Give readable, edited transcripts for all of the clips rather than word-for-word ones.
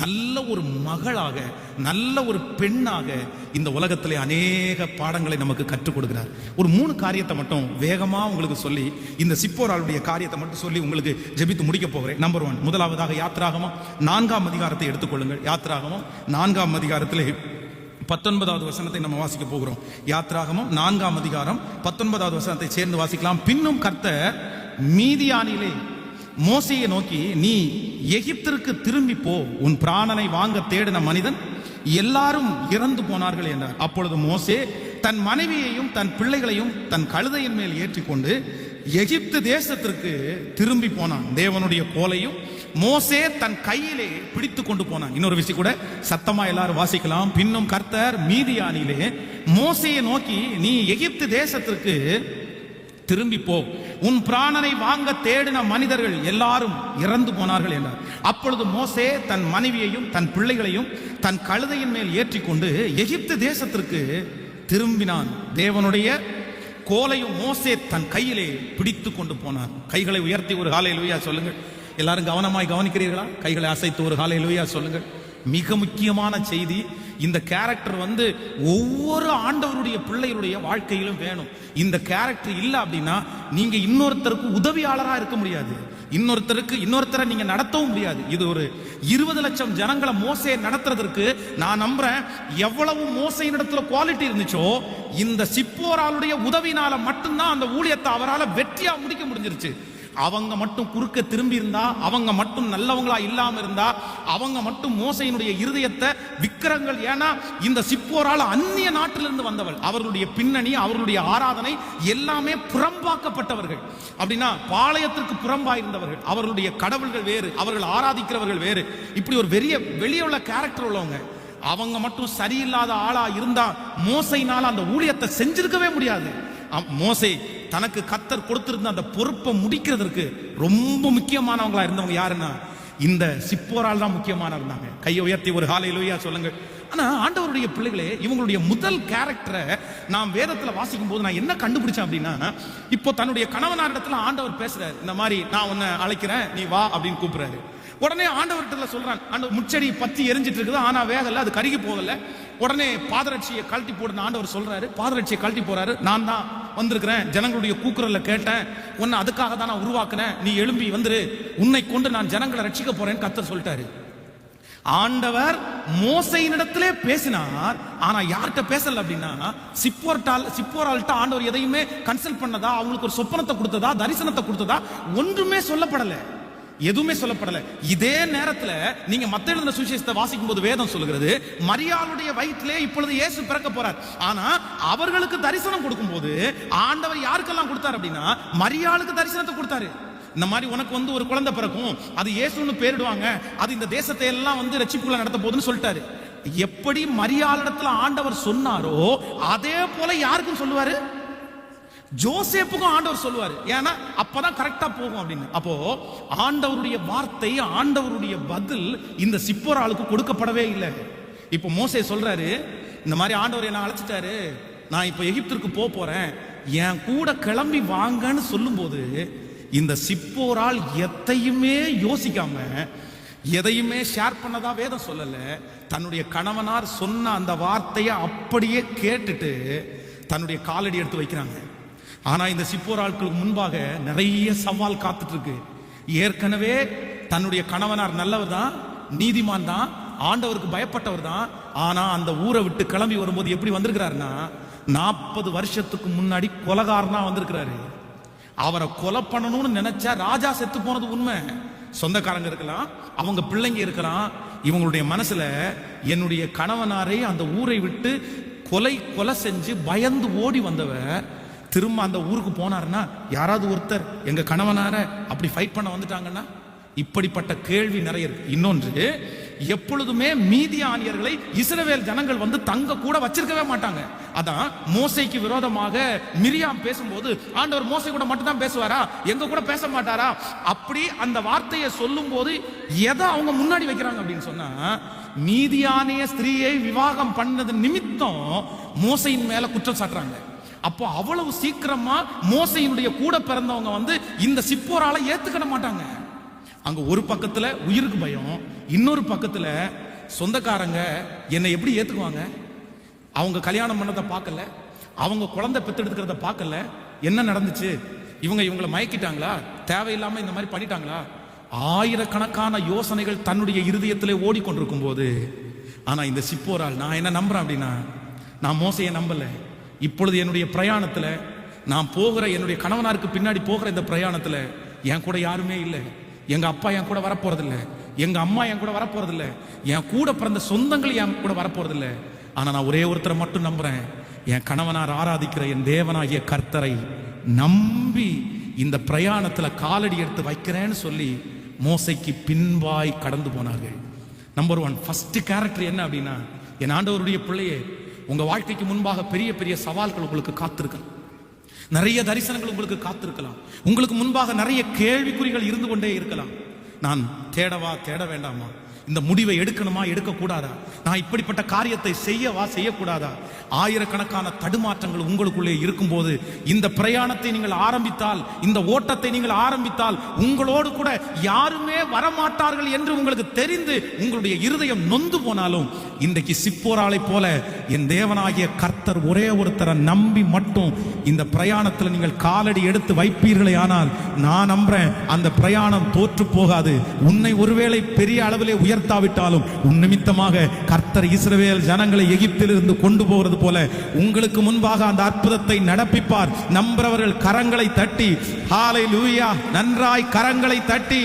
நல்ல ஒரு மகளாக, நல்ல ஒரு பெண்ணாக இந்த உலகத்திலே அநேக பாடங்களை நமக்கு கற்றுக் கொடுக்கிறார். ஒரு 3 காரியத்தை மட்டும் வேகமா உங்களுக்கு சொல்லி, இந்த சிப்போராளுடைய காரியத்தை மட்டும் சொல்லி உங்களுக்கு ஜெபித்து முடிக்க போகிறேன். நம்பர் 1, முதலாவதாக யாத்திராகமம் 4ஆம் அதிகாரத்தை எடுத்துக்கொள்ளுங்கள். யாத்திராகமம் 4ஆம் அதிகாரத்திலே 19வது வசனத்தை நம்ம வாசிக்க போகிறோம். யாத்திராகமம் 4ஆம் அதிகாரம் 19வது வசனத்தை சேர்ந்து வாசிக்கலாம். பின்னும் கர்த்தர் மீதியானிலே மோசேயை நோக்கி, நீ எகிப்திற்கு திரும்பி போ, உன் பிராணனை வாங்க தேடின மனிதன் எல்லாரும் இறந்து போனார்கள் என்றார். அப்பொழுது மோசே தன் மனைவியையும் தன் பிள்ளைகளையும் தன் கழுதையின் மேல் ஏற்றிக்கொண்டு எகிப்து தேசத்திற்கு திரும்பி போனான். தேவனுடைய கோலையும் மோசே தன் கையிலே பிடித்து கொண்டு போனான். இன்னொரு விஷயம் கூட சத்தமா எல்லாரும் வாசிக்கலாம். பின்னும் கர்த்தர் மீதியானிலே மோசேயை நோக்கி, நீ எகிப்து தேசத்திற்கு திரும்பி போ, உன் பிராணனை வாங்க தேடின மனிதர்கள் எல்லாரும் இறந்து போனார்கள் என்றார். அப்பொழுது மோசே தன் மனைவியையும் தன் பிள்ளைகளையும் தன் கழுதையின் மேல் ஏற்றிக்கொண்டு எகிப்து தேசத்திற்கு திரும்பினான். தேவனுடைய கோலையும் மோசே தன் கையிலே பிடித்து கொண்டு போனார். கைகளை உயர்த்தி ஒரு ஹல்லேலூயா சொல்லுங்கள். எல்லாரும் கவனமாய் கவனிக்கிறீர்களா? கைகளை அசைத்து ஒரு ஹல்லேலூயா சொல்லுங்கள். மிக முக்கியமான செய்தி. இந்த கேரக்டர் ஒவ்வொரு ஆண்டவருடைய பிள்ளைகளுடைய வாழ்க்கையிலும் வேணும். இந்த கேரக்டர் இல்லை அப்படின்னா நீங்க இன்னொருத்தருக்கு உதவியாளராக இருக்க முடியாது, இன்னொருத்தரை நீங்க நடத்தவும் முடியாது. இது ஒரு 20 லட்சம் ஜனங்களை மோசே நடத்துறதற்கு நான் நம்புறேன் எவ்வளவு மோசையின் இடத்துல குவாலிட்டி இருந்துச்சோ, இந்த சிப்போராளுடைய உதவினால மட்டும்தான் அந்த ஊழியத்தை அவரால் வெற்றியா முடிக்க முடிஞ்சிருச்சு. அவங்க மட்டும் குறுக்க திரும்பி இருந்தா, அவங்க மட்டும் நல்லவங்களா இல்லாம இருந்தா, அவங்க மட்டும் மோசையினுடைய இருதயத்தை விக்கிரங்கள், ஏன்னா இந்த சிப்போரால் அந்நிய நாட்டிலிருந்து வந்தவள், அவர்களுடைய பின்னணி, அவர்களுடைய ஆராதனை எல்லாமே புறம்பாக்கப்பட்டவர்கள். அப்படின்னா பாளையத்திற்கு புறம்பாயிருந்தவர்கள், அவர்களுடைய கடவுள்கள் வேறு, அவர்கள் ஆராதிக்கிறவர்கள் வேறு, இப்படி ஒரு வெளியே உள்ள கேரக்டர் உள்ளவங்க. அவங்க மட்டும் சரியில்லாத ஆளா இருந்தா மோசையினால அந்த ஊழியத்தை செஞ்சிருக்கவே முடியாது. மோசே தனக்கு கர்த்தர் கொடுத்திருந்த அந்த பொறுப்பை முடிக்கிறதுக்கு ரொம்ப முக்கியமானவங்களா இருந்தவங்க யாருன்னா இந்த சிப்போரால் தான் முக்கியமான இருந்தாங்க. கையை உயர்த்தி ஒரு ஹல்லேலூயா சொல்லுங்க. ஆனா ஆண்டவருடைய பிள்ளைகளே, இவங்களுடைய முதல் கேரக்டரை நாம் வேதத்துல வாசிக்கும் போது நான் என்ன கண்டுபிடிச்சேன் அப்படின்னா, இப்போ தன்னுடைய கணவனார் இடத்துல ஆண்டவர் பேசுறாரு, இந்த மாதிரி நான் உன்னை அழைக்கிறேன், நீ வா அப்படின்னு கூப்பிடுறாரு. உடனே ஆண்டவர்கிட்ட சொல்றான், ஆண்டவர் முச்செடி பத்தி எரிஞ்சிட்டு இருக்குது, ஆனா வேகல, அது கருகி போகல. உடனே பாதரட்சியை கழட்டி போடுன்னு ஆண்டவர் சொல்றாரு. பாதரட்சியை கழட்டி போறாரு. நான் தான் வந்திருக்கிறேன், ஜனங்களுடைய கூக்குரல்ல கேட்டேன், உன்னை அதுக்காக தான் நான் உருவாக்குனேன், நீ எழும்பி வந்துரு, உன்னை கொண்டு நான் ஜனங்களை ரட்சிக்க போறேன்னு கர்த்தர் சொல்லிட்டாரு. ஆண்டவர் மோசையினிடத்திலே பேசினார், ஆனா யார்கிட்ட பேசல அப்படின்னா சிப்போரால்ட்ட ஆண்டவர் எதையுமே கன்சல்ட் பண்ணதா, அவங்களுக்கு ஒரு சொப்பனத்தை கொடுத்ததா, தரிசனத்தை கொடுத்ததா ஒன்றுமே சொல்லப்படல, எதுவுமே சொல்லப்படல. இதே நேரத்துல நீங்க மத்த எழுதின சுவிசேஷத்தை வாசிக்கும் போது வேதம் சொல்லுகிறது, மரியாளுடைய வயிற்றிலே இப்பொழுது இயேசு பிறக்க போறார். ஆனா அவர்களுக்கு தரிசனம் கொடுக்கும் போது ஆண்டவர் யாருக்கெல்லாம் கொடுத்தார் அப்படின்னா மரியாளுக்கு தரிசனத்தை கொடுத்தாரு. இந்த மாதிரி உனக்கு ஒரு குழந்தை பிறக்கும், அது இயேசுன்னு பேரிடுவாங்க, அது இந்த தேசத்தை எல்லாம் ரட்சிப்புக்குள்ள நடத்த போகுதுன்னு சொல்லிட்டாரு. எப்படி மரியாளிடத்துல ஆண்டவர் சொன்னாரோ அதே போல யாருக்கும் சொல்லுவாரு, ஜோசேப்புக்கும் ஆண்டவர் சொல்லுவாரு, ஏன்னா அப்பதான் கரெக்டா போகும் அப்படின்னு. அப்போ ஆண்டவருடைய வார்த்தை, ஆண்டவருடைய பதில் இந்த சிப்போராளுக்கு கொடுக்கப்படவே இல்லை. இப்போ மோசே சொல்றாரு, இந்த மாதிரி ஆண்டவர் என்ன அழைச்சிட்டாரு, நான் இப்ப எகிப்திற்கு போறேன், என் கூட கிளம்பி வாங்கன்னு சொல்லும் போது இந்த சிப்போரால் எதையுமே யோசிக்காம, எதையுமே ஷேர் பண்ணதா வேதம் சொல்லல, தன்னுடைய கணவனார் சொன்ன அந்த வார்த்தையை அப்படியே கேட்டுட்டு தன்னுடைய காலடி எடுத்து வைக்கிறாங்க. ஆனா இந்த சிப்போராளுக்கு முன்பாக நிறைய சவால் காத்துட்டு இருக்கு. ஏற்கனவே தன்னுடைய கணவனார் நல்லவர் தான், நீதிமான் தான், ஆண்டவருக்கு பயப்பட்டவர் தான். ஆனா அந்த ஊரை விட்டு கிளம்பி வரும்போது எப்படி வந்திருக்கிறாருன்னா 40 வருஷத்துக்கு முன்னாடி கொலைகாரனா வந்திருக்கிறாரு. அவரை கொலை பண்ணணும்னு நினைச்சா ராஜா செத்து போனது உண்மை, சொந்தக்காரங்க இருக்கலாம், அவங்க பிள்ளைங்க இருக்கலாம். இவங்களுடைய மனசுல என்னுடைய கணவனாரை அந்த ஊரை விட்டு கொலை செஞ்சு பயந்து ஓடி வந்தவர் திரும்ப அந்த ஊருக்கு போனாருன்னா யாராவது ஒருத்தர் எங்க கணவனார அப்படி ஃபைட் பண்ண வந்துட்டாங்கன்னா, இப்படிப்பட்ட கேள்வி நிறைய இருக்கு. இன்னொன்று, எப்பொழுதுமே மீதியானியர்களை இஸ்ரவேல் ஜனங்கள் தங்க கூட வச்சிருக்கவே மாட்டாங்க. அதான் மோசைக்கு விரோதமாக மிரியாம் பேசும்போது ஆண்டவர் மோசை கூட மட்டும் தான் பேசுவாரா, எங்க கூட பேச மாட்டாரா? அப்படி அந்த வார்த்தையை சொல்லும் போது எதை அவங்க முன்னாடி வைக்கிறாங்க அப்படின்னு சொன்னா, மீதியானிய ஸ்திரீயை விவாகம் பண்ணது நிமித்தம் மோசையின் மேல குற்றம் சாட்டுறாங்க. அப்போ அவ்வளவு சீக்கிரமா மோசையினுடைய கூட பிறந்தவங்க இந்த சிப்போரால ஏத்துக்கிட மாட்டாங்க. அங்க ஒரு பக்கத்துல உயிருக்கு பயம், இன்னொரு பக்கத்துல சொந்தக்காரங்க என்னை எப்படி ஏத்துக்குவாங்க? அவங்க கல்யாணம் பண்ணதை பார்க்கல, அவங்க குழந்தை பெத்தெடுக்கிறத பார்க்கல. என்ன நடந்துச்சு? இவங்களை மயக்கிட்டாங்களா? தேவையில்லாம இந்த மாதிரி பண்ணிட்டாங்களா? ஆயிரக்கணக்கான யோசனைகள் தன்னுடைய இருதயத்திலே ஓடிக்கொண்டிருக்கும் போது, ஆனா இந்த சிப்போரால் நான் என்ன நம்புறேன் அப்படின்னா, நான் மோசையை நம்பல. இப்பொழுது என்னுடைய பிரயாணத்துல, நான் போகிற என்னுடைய கணவனாருக்கு பின்னாடி போகிற இந்த பிரயாணத்துல என் கூட யாருமே இல்லை. எங்க அப்பா என் கூட வரப்போறதில்லை, எங்க அம்மா என் கூட வரப்போறதில்லை, என் கூட பிறந்த சொந்தங்கள் என் கூட வரப்போறதில்லை. ஆனா நான் ஒரே ஒருத்தரை மட்டும் நம்புறேன், என் கணவனார் ஆராதிக்கிற என் தேவனாகிய கர்த்தரை நம்பி இந்த பிரயாணத்துல காலடி எடுத்து வைக்கிறேன்னு சொல்லி மோசைக்கு பின்பாய் கடந்து போனார்கள். நம்பர் 1 ஃபர்ஸ்ட் கேரக்டர் என்ன அப்படின்னா, என் ஆண்டவருடைய பிள்ளையே, உங்க வாழ்க்கைக்கு முன்பாக பெரிய பெரிய சவால்கள் உங்களுக்கு காத்திருக்கலாம், நிறைய தரிசனங்கள் உங்களுக்கு காத்திருக்கலாம், உங்களுக்கு முன்பாக நிறைய கேள்விக்குறிகள் இருந்து கொண்டே இருக்கலாம். நான் தேடவா தேட வேண்டாமா? இந்த முடிவை எடுக்கணுமா எடுக்கக்கூடாதா? நான் இப்படிப்பட்ட காரியத்தை செய்யவா செய்யக்கூடாதா? ஆயிரக்கணக்கான தடுமாற்றங்கள் உங்களுக்குள்ளே இருக்கும்போது இந்த பிரயாணத்தை நீங்கள் ஆரம்பித்தால், இந்த ஓட்டத்தை நீங்கள் ஆரம்பித்தால், உங்களோடு கூட யாருமே வரமாட்டார்கள் என்று உங்களுக்கு தெரிந்து உங்களுடைய இருதயம் நொந்து போனாலும், இன்றைக்கு சிப்போராளை போல என் தேவனாகிய கர்த்தர் ஒரே ஒருத்தரை நம்பி மட்டும் இந்த பிரயாணத்தில் நீங்கள் காலடி எடுத்து வைப்பீர்களே ஆனால், நான் நம்புறேன் அந்த பிரயாணம் தோற்று போகாது. உன்னை ஒருவேளை பெரிய அளவிலே உயர்த்தாவிட்டாலும் உன் நிமித்தமாக கர்த்தர் இஸ்ரவேல் ஜனங்களை எகிப்திலிருந்து கொண்டு போகிறது போல உங்களுக்கு முன்பாக அந்த அற்புதத்தை நடப்பிப்பார். நம்புறவர்கள் கரங்களை தட்டி ஹல்லேலூயா, நன்றாய் கரங்களை தட்டி,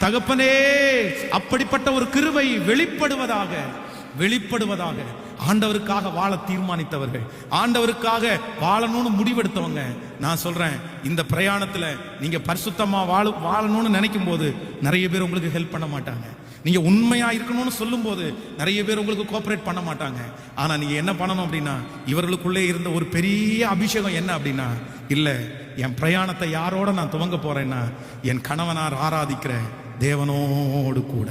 தகப்பனே அப்படிப்பட்ட ஒரு கிருபை வெளிப்படுவதாக வெளிப்படுவதாக. ஆண்டவருக்காக வாழ தீர்மானித்தவர்கள், ஆண்டவருக்காக வாழணும்னு முடிவெடுத்தவங்க, நான் சொல்றேன், இந்த பிரயாணத்துல நீங்க பரிசுத்தமா வாழணும்னு நினைக்கும் போது நிறைய பேர் உங்களுக்கு ஹெல்ப் பண்ண மாட்டாங்க. நீங்க உண்மையா இருக்கணும்னு சொல்லும் போது நிறைய பேர் உங்களுக்கு கோஆபரேட் பண்ண மாட்டாங்க. ஆனா நீங்க என்ன பண்ணணும் அப்படின்னா, இவர்களுக்குள்ளே இருந்த ஒரு பெரிய அபிஷேகம் என்ன அப்படின்னா, இல்ல என் பிரயாணத்தை யாரோட நான் துவங்க போறேன்னா, என் கணவனார் ஆராதிக்கிற தேவனோடு கூட.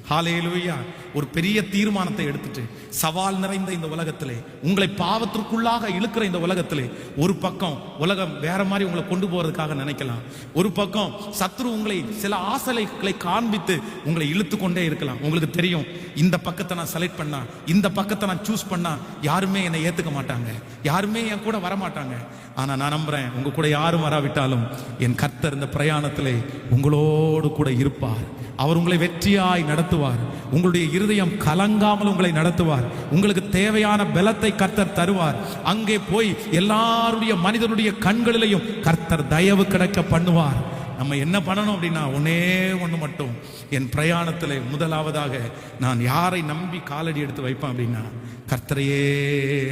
ஹல்லேலூயா. ஒரு பெரிய தீர்மானத்தை எடுத்துட்டு சவால் நிறைந்த இந்த உலகத்திலே, உங்களை பாவத்திற்குள்ளாக இழுக்கிற இந்த உலகத்திலே, ஒரு பக்கம் உலகம் வேற மாதிரி உங்களை கொண்டு போறதுக்காக நினைக்கலாம், ஒரு பக்கம் சத்ரு உங்களை சில ஆசைகளை காண்பித்து உங்களை இழுத்து கொண்டே இருக்கலாம். உங்களுக்கு தெரியும், இந்த பக்கத்தை நான் செலக்ட் பண்ணா, இந்த பக்கத்தை நான் சூஸ் பண்ணா யாருமே என்னை ஏத்துக்க மாட்டாங்க, யாருமே என் கூட வரமாட்டாங்க. ஆனா நான் நம்புறேன், உங்க கூட யாரும் வராவிட்டாலும் என் கர்த்தர் இந்த பிரயாணத்திலே உங்களோடு கூட இருப்பார். அவர் உங்களை வெற்றியாய் நடத்துவார். உங்களுடைய இருதயம் கலங்காமல் உங்களை நடத்துவார். உங்களுக்கு தேவையான பலத்தை கர்த்தர் தருவார். அங்கே போய் எல்லாருடைய மனிதனுடைய கண்களிலையும் கர்த்தர் தயவு கிடைக்க பண்ணுவார். நம்ம என்ன பண்ணணும் அப்படின்னா, ஒன்னே ஒன்று மட்டும், என் பிரயாணத்தில் முதலாவதாக நான் யாரை நம்பி காலடி எடுத்து வைப்பேன் அப்படின்னா, கர்த்தரையே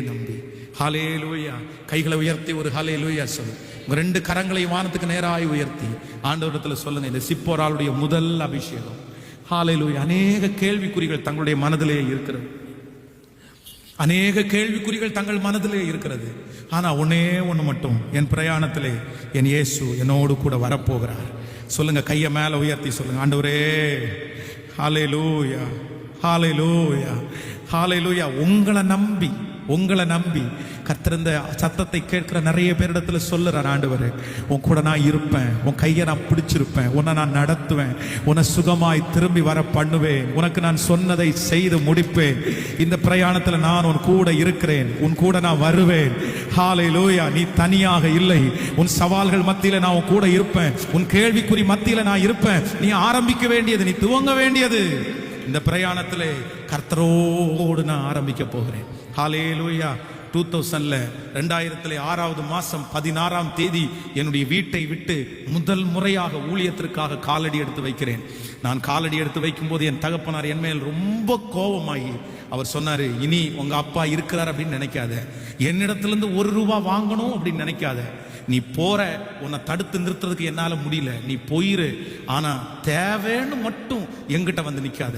நம்பி. ஹல்லேலூயா. கைகளை உயர்த்தி ஒரு ஹல்லேலூயா சொல்லு. உங்க 2 கரங்களை வானத்துக்கு நேராய் உயர்த்தி ஆண்டவரிடத்தில் சொல்லுங்க, இந்த சிப்போராளுடைய முதல் அபிஷேகம். ஹல்லேலூயா. அநேக கேள்விக்குறிகள் தங்களுடைய மனதிலே இருக்கிறது, அநேக கேள்விக்குறிகள் தங்கள் மனதிலே இருக்கிறது. ஆனா ஒன்னே ஒன்று மட்டும், என் பிரயாணத்திலே என் இயேசு என்னோடு கூட வரப்போகிறார். சொல்லுங்க, கையை மேல உயர்த்தி சொல்லுங்க, ஆண்டவரே ஹல்லேலூயா, ஹல்லேலூயா, ஹல்லேலூயா. உங்களை நம்பி கர்த்தர் இந்த சத்தத்தை கேட்கிற நிறைய பேரிடத்துல சொல்லுறார், ஆண்டவரே உன் கூட நான் இருப்பேன், உன் கையை நான் பிடிச்சிருப்பேன், உன்னை நான் நடத்துவேன், உன்னை சுகமாய் திரும்பி வர பண்ணுவேன், உனக்கு நான் சொன்னதை செய்து முடிப்பேன், இந்த பிரயாணத்துல நான் உன் கூட இருக்கிறேன், உன் கூட நான் வருவேன். ஹல்லேலூயா. நீ தனியாக இல்லை, உன் சவால்கள் மத்தியில நான் உன் கூட இருப்பேன், உன் கேள்விக்குறி மத்தியில நான் இருப்பேன். நீ ஆரம்பிக்க வேண்டியது, நீ துவங்க வேண்டியது, இந்த பிரயாணத்திலே கர்த்தரோடு நான் ஆரம்பிக்க போகிறேன். ஹல்லேலூயா. 2000 6வது மாசம் 16ஆம் தேதி என்னுடைய வீட்டை விட்டு முதல் முறையாக ஊழியத்திற்காக காலடி எடுத்து வைக்கிறேன். நான் காலடி எடுத்து வைக்கும் போது என் தகப்பனார் என் மேல் ரொம்ப கோபமாகி அவர் சொன்னாரு, இனி உங்க அப்பா இருக்கிறார் அப்படின்னு நினைக்காத, என்னிடத்திலிருந்து ₹1 வாங்கணும் அப்படின்னு நினைக்காத, நீ போற, உன்னை தடுத்து நிறுத்துறதுக்கு என்னால முடியல, நீ போயிரு, ஆனா தேவைன்னு மட்டும் எங்கிட்ட வந்து நிக்காத.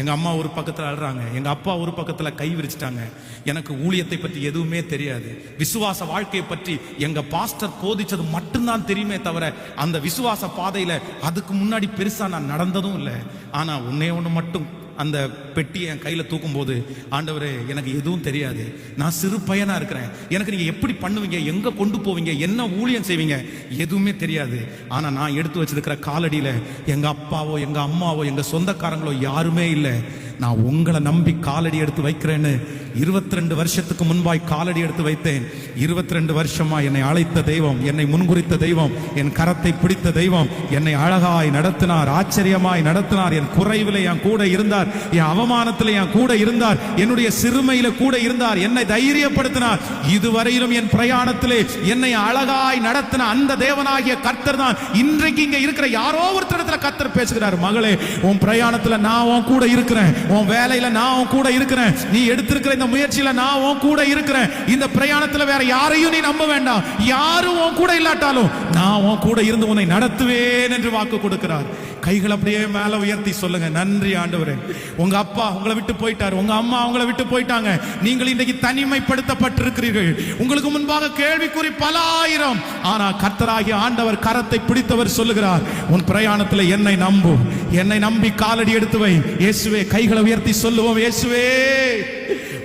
எங்க அம்மா ஒரு பக்கத்துல அழுறாங்க, எங்க அப்பா ஒரு பக்கத்துல கை விரிச்சிட்டாங்க. எனக்கு ஊழியத்தை பற்றி எதுவுமே தெரியாது, விசுவாச வாழ்க்கையை பற்றி எங்க பாஸ்டர் போதிச்சது மட்டும்தான் தெரியுமே தவிர அந்த விசுவாச பாதையில அதுக்கு முன்னாடி பெருசா நான் நடந்ததும் இல்லை. ஆனா ஒன்னே ஒன்று மட்டும் அந்த பெட்டியை என் கையில் தூக்கும்போது, ஆண்டவரே எனக்கு எதுவும் தெரியாது, நான் சிறு பையனா இருக்கிறேன், எனக்கு நீங்க எப்படி பண்ணுவீங்க, எங்க கொண்டு போவீங்க, என்ன ஊழியம் செய்வீங்க எதுவுமே தெரியாது. ஆனா நான் எடுத்து வச்சிருக்கிற காலடியில எங்க அப்பாவோ எங்க அம்மாவோ எங்க சொந்தக்காரங்களோ யாருமே இல்லை. நான் உங்களை நம்பி காலடி எடுத்து வைக்கிறேன்னு 22 வருஷத்துக்கு முன்பாய் காலடி எடுத்து வைத்தேன். 22 வருஷமா என்னை அழைத்த தெய்வம், என்னை முன்குறித்த தெய்வம், என் கரத்தை பிடித்த தெய்வம் என்னை அழகாய் நடத்தினார், ஆச்சரியமாய் நடத்தினார். என் குறைவில என் கூட இருந்தார், என் அவமானத்தில் என் கூட இருந்தார், என்னுடைய சிறுமையில கூட இருந்தார், என்னை தைரியப்படுத்தினார். இதுவரையிலும் என் பிரயாணத்திலே என்னை அழகாய் நடத்தின அந்த தேவனாகிய கர்த்தர் தான் இன்றைக்கு இங்க இருக்கிற யாரோ ஒருத்தரிடத்துல கர்த்தர் பேசுகிறார். மகளே, உன் பிரயாணத்துல நான் உன் கூட இருக்கிறேன், உன் வேலையில நான் உன் கூட இருக்கிறேன், நீ எடுத்திருக்கிற இந்த முயற்சியில நான் உன் கூட இருக்கிறேன். இந்த பிரயாணத்துல வேற யாரையும் நீ நம்ப வேண்டாம். யாரும் உன் கூட இல்லாட்டாலும் நான் உன் கூட இருந்து உன்னை நடத்துவேன் என்று வாக்கு கொடுக்கிறார். கைகள் அப்படியே மேல உயர்த்தி சொல்லுங்க, நன்றி ஆண்டவரே. உங்க அப்பா உங்களை விட்டு போயிட்டார், உங்க அம்மா உங்களை விட்டு போயிட்டாங்க, நீங்கள் இன்றைக்கு தனிமைப்படுத்தப்பட்டிருக்கிறீர்கள், உங்களுக்கு முன்பாக கேள்விக்குறி பல ஆயிரம். ஆனா கர்த்தராகிய ஆண்டவர் கரத்தை பிடித்தவர் சொல்லுகிறார், உன் பிரயாணத்தில் என்னை நம்பு, என்னை நம்பி காலடி எடுத்து வை. இயேசுவே, கைகளை உயர்த்தி சொல்லுவோம், இயேசுவே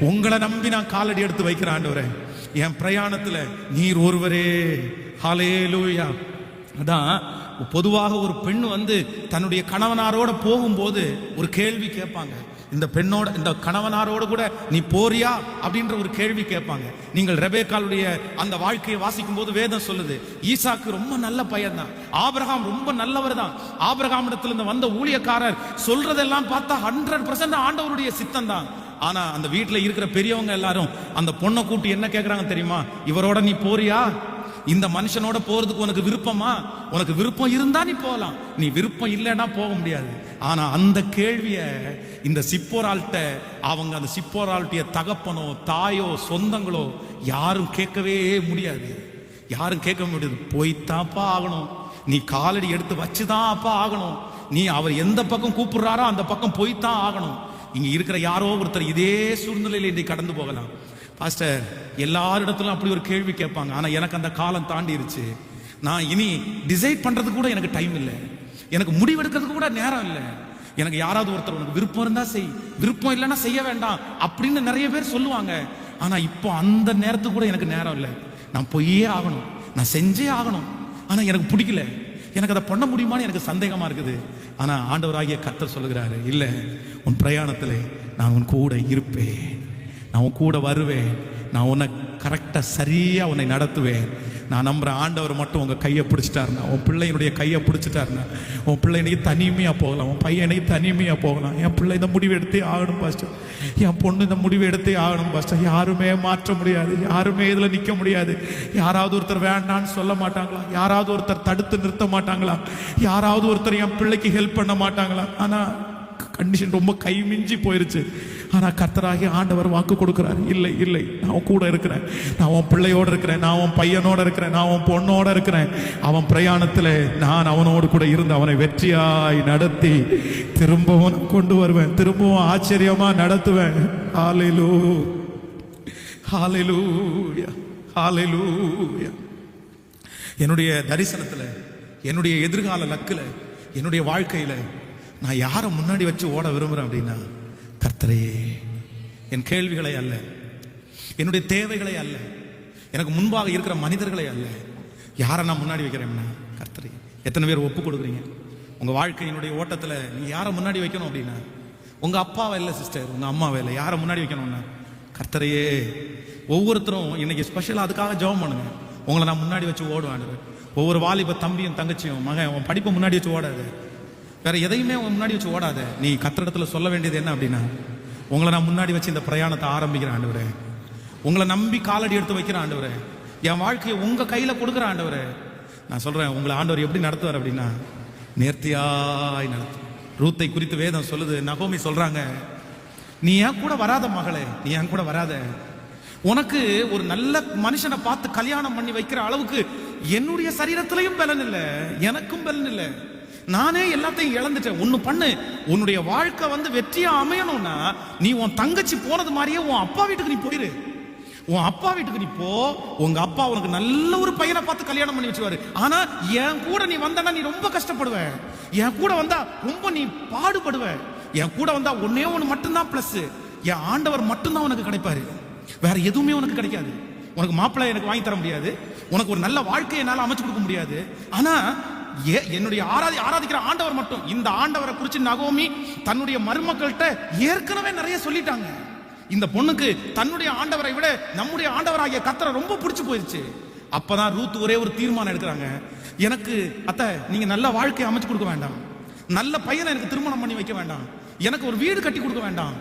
உங்களை நம்பி நான் காலடி எடுத்து வைக்கிறேன் ஆண்டவரே. என் பிரயாணத்துல நீர் ஒருவரே. ஹல்லேலூயா. அதான் பொதுவாக ஒரு பெண் தன்னுடைய கணவனாரோட போகும்போது ஒரு கேள்வி கேட்பாங்க. இந்த பெண்ணோட, இந்த கணவனாரோடு கூட நீ போறியா அப்படின்ற ஒரு கேள்வி கேட்பாங்க. நீங்கள் ரெபேக்காளுடைய அந்த வாழ்க்கையை வாசிக்கும் போது வேதம் சொல்லுது, ஈசாக்கு ரொம்ப நல்ல பையன் தான், ஆபிரகாம் ரொம்ப நல்லவர் தான். ஆபிரகாம் இடத்துல இருந்து வந்த ஊழியக்காரர் சொல்றதெல்லாம் பார்த்தா 100% ஆண்டவருடைய சித்தம் தான். ஆனா அந்த வீட்டுல இருக்கிற பெரியவங்க எல்லாரும் அந்த பொண்ணை கூட்டி என்ன கேட்கறாங்க தெரியுமா? இவரோட நீ போறியா? இந்த மனுஷனோட போறதுக்கு உனக்கு விருப்பமா? உனக்கு விருப்பம் இருந்தா நீ போகலாம், நீ விருப்பம் இல்லைன்னா போக முடியாது. ஆனா அந்த கேள்விய இந்த சிப்போரால்ட்ட, அவங்க அந்த சிப்போரால்ட்டிய தகப்பனோ தாயோ சொந்தங்களோ யாரும் கேட்கவே முடியாது. யாரும் கேட்க முடியாது. போய்த்தாப்பா ஆகணும், நீ காலடி எடுத்து வச்சுதான் அப்பா ஆகணும், நீ அவர் எந்த பக்கம் கூப்பிடுறாரோ அந்த பக்கம் போய்த்தான் ஆகணும். இங்க இருக்கிற யாரோ ஒருத்தர் இதே சூழ்நிலையில இன்றைக்கு கடந்து போகலாம். பாஸ்டர், எல்லாரிடத்திலும் அப்படி ஒரு கேள்வி கேட்பாங்க. ஆனா எனக்கு அந்த காலம் தாண்டிருச்சு. நான் இனி டிசைட் பண்றதுக்கு கூட எனக்கு டைம் இல்லை, எனக்கு முடிவெடுக்கிறதுக்கு கூட நேரம் இல்லை. எனக்கு யாராவது ஒருத்தர் உனக்கு விருப்பம் இருந்தா செய், விருப்பம் இல்லைன்னா செய்ய வேண்டாம் அப்படின்னு நிறைய பேர் சொல்லுவாங்க. ஆனா இப்போ அந்த நேரத்துக்கு கூட எனக்கு நேரம் இல்லை. நான் போயே ஆகணும், நான் செஞ்சே ஆகணும். ஆனா எனக்கு பிடிக்கல, எனக்கு அதை பண்ண முடியுமான்னு எனக்கு சந்தேகமா இருக்குது. ஆனா ஆண்டவராகிய கர்த்தர் சொல்லுகிறாரு, இல்ல, உன் பிரயாணத்திலே நான் உன் கூட இருப்பேன், நான் உன் கூட வருவேன், நான் உன்னை கரெக்டா சரியா உன்னை நடத்துவேன். நான் நம்புறேன், ஆண்டவர் மட்டும் உங்க கையை பிடிச்சிட்டாருன்னா, உன் பிள்ளையினுடைய கையை பிடிச்சிட்டாருன்னா, உன் பிள்ளை இன்னைக்கு தனிமையா போகலாம், உன் பையன் இன்னைக்கு தனிமையா போகலாம். என் பிள்ளை இந்த முடிவு எடுத்தே ஆகணும் பாஸ்டர், என் பொண்ணு இந்த முடிவு எடுத்தே ஆகணும் பாஸ்டர். யாருமே மாற்ற முடியாது, யாருமே இதுல நிக்க முடியாது. யாராவது ஒருத்தர் வேண்டான்னு சொல்ல மாட்டாங்களா? யாராவது ஒருத்தர் தடுத்து நிறுத்த மாட்டாங்களா? யாராவது ஒருத்தர் என் பிள்ளைக்கு ஹெல்ப் பண்ண மாட்டாங்களா? ஆனா கண்டிஷன் ரொம்ப கை மிஞ்சி போயிருச்சு. ஆனா கர்த்தராகிய ஆண்டவர் வாக்கு கொடுக்கிறார், இல்லை இல்லை, நான் கூட இருக்கிறேன், நான் உன் பிள்ளையோட இருக்கிறேன், நான் உன் பையனோட இருக்கிறேன், நான் உன் பொண்ணோட இருக்கிறேன். அவன் பிரயாணத்துல நான் அவனோடு கூட இருந்து அவனை வெற்றியாய் நடத்தி திரும்பவும் கொண்டு வருவேன், திரும்பவும் ஆச்சரியமா நடத்துவேன். ஹல்லேலூயா, ஹல்லேலூயா, ஹல்லேலூயா. என்னுடைய தரிசனத்துல, என்னுடைய எதிர்கால லக்குல, என்னுடைய வாழ்க்கையில நான் யாரை முன்னாடி வச்சு ஓட விரும்புறேன் அப்படின்னா, கர்த்தரே. என் கேள்விகளை அல்ல, என்னுடைய தேவைகளை அல்ல, எனக்கு முன்பாக இருக்கிற மனிதர்களை அல்ல, யாரை நான் முன்னாடி வைக்கிறேன்னா கர்த்தரே. எத்தனை பேர் ஒப்பு கொடுக்குறீங்க உங்க வாழ்க்கையினுடைய ஓட்டத்துல நீங்க யாரை முன்னாடி வைக்கணும் அப்படின்னா? உங்க அப்பாவை இல்லை சிஸ்டர், உங்க அம்மாவை இல்லை, யாரை முன்னாடி வைக்கணும்னா கர்த்தரையே. ஒவ்வொருத்தரும் இன்னைக்கு ஸ்பெஷலா அதுக்காக ஜெபம் பண்ணுங்க. உங்களை நான் முன்னாடி வச்சு ஓடுவேன். ஒவ்வொரு வாலிப தம்பியும் தங்கச்சியும், மகன், உன் படிப்பை முன்னாடி வச்சு ஓடாது, வேற எதையுமே முன்னாடி வச்சு ஓடாத. நீ கர்த்தரிடத்துல சொல்ல வேண்டியது என்ன அப்படின்னா, உங்களை நான் முன்னாடி வச்சு இந்த பிரயாணத்தை ஆரம்பிக்கிறேன் ஆண்டவரே, உங்களை நம்பி காலடி எடுத்து வைக்கிறேன் ஆண்டவரே, என் வாழ்க்கையை உங்க கையில கொடுக்குற ஆண்டவரே. நான் சொல்றேன், உங்களை ஆண்டவர் எப்படி நடத்துவார் அப்படின்னா, நேர்த்தியாய் நடத்து. ரூத்தை குறித்து வேதம் சொல்லுது, நகோமி சொல்றாங்க, நீ ஏன் கூட வராத மகளே, நீ ஏன் கூட வராத, உனக்கு ஒரு நல்ல மனுஷனை பார்த்து கல்யாணம் பண்ணி வைக்கிற அளவுக்கு என்னுடைய சரீரத்திலையும் பலன் இல்லை, எனக்கும் பலன் இல்லை, நானே எல்லாத்தையும் இழந்துட்டேன். ஒண்ணு பண்ணு, உன்னுடைய வாழ்க்கை வெற்றியா அமையணும்னா நீ உன் தங்கச்சி போனது மாதிரியே உன் அப்பா வீட்டுக்கு நீ போயிரு. உன் அப்பா வீட்டுக்கு நீ போ, உங்க அப்பா உனக்கு நல்ல ஒரு பையனை பார்த்து கல்யாணம் பண்ணி வச்சுவாரு. ஆனா என் கூட நீ வந்தனா நீ ரொம்ப கஷ்டப்படுவ, என் கூட வந்தா ரொம்ப நீ பாடுபடுவ. என் கூட வந்தா ஒன்னே ஒன்று மட்டும்தான் பிளஸ், என் ஆண்டவர் மட்டும்தான் உனக்கு கிடைப்பாரு, வேற எதுவுமே உனக்கு கிடைக்காது. உனக்கு மாப்பிள்ளை எனக்கு வாங்கி தர முடியாது, உனக்கு ஒரு நல்ல வாழ்க்கையை என்னால் அமைச்சு கொடுக்க முடியாது. ஆனா என்னுடைய ஆராதிக்கிற ஆண்டவர் மட்டும். இந்த ஆண்டவரை குறித்து நகோமி தன்னுடைய மருமக்கள்கிட்ட ஏற்கனவே நிறைய சொல்லிட்டாங்க. இந்த பொண்ணுக்கு தன்னுடைய ஆண்டவரை விட நம்முடைய ஆண்டவராகிய கர்த்தரை ரொம்ப பிடிச்சு போயிருச்சு. அப்பதான் ரூத் ஒரே ஒரு தீர்மானம் எடுக்கிறாங்க, எனக்கு அத்தை நீங்க நல்ல வாழ்க்கையை அமைச்சு கொடுக்க வேண்டாம், நல்ல பையனை எனக்கு திருமணம் பண்ணி வைக்க வேண்டாம், எனக்கு ஒரு வீடு கட்டி கொடுக்க வேண்டாம்,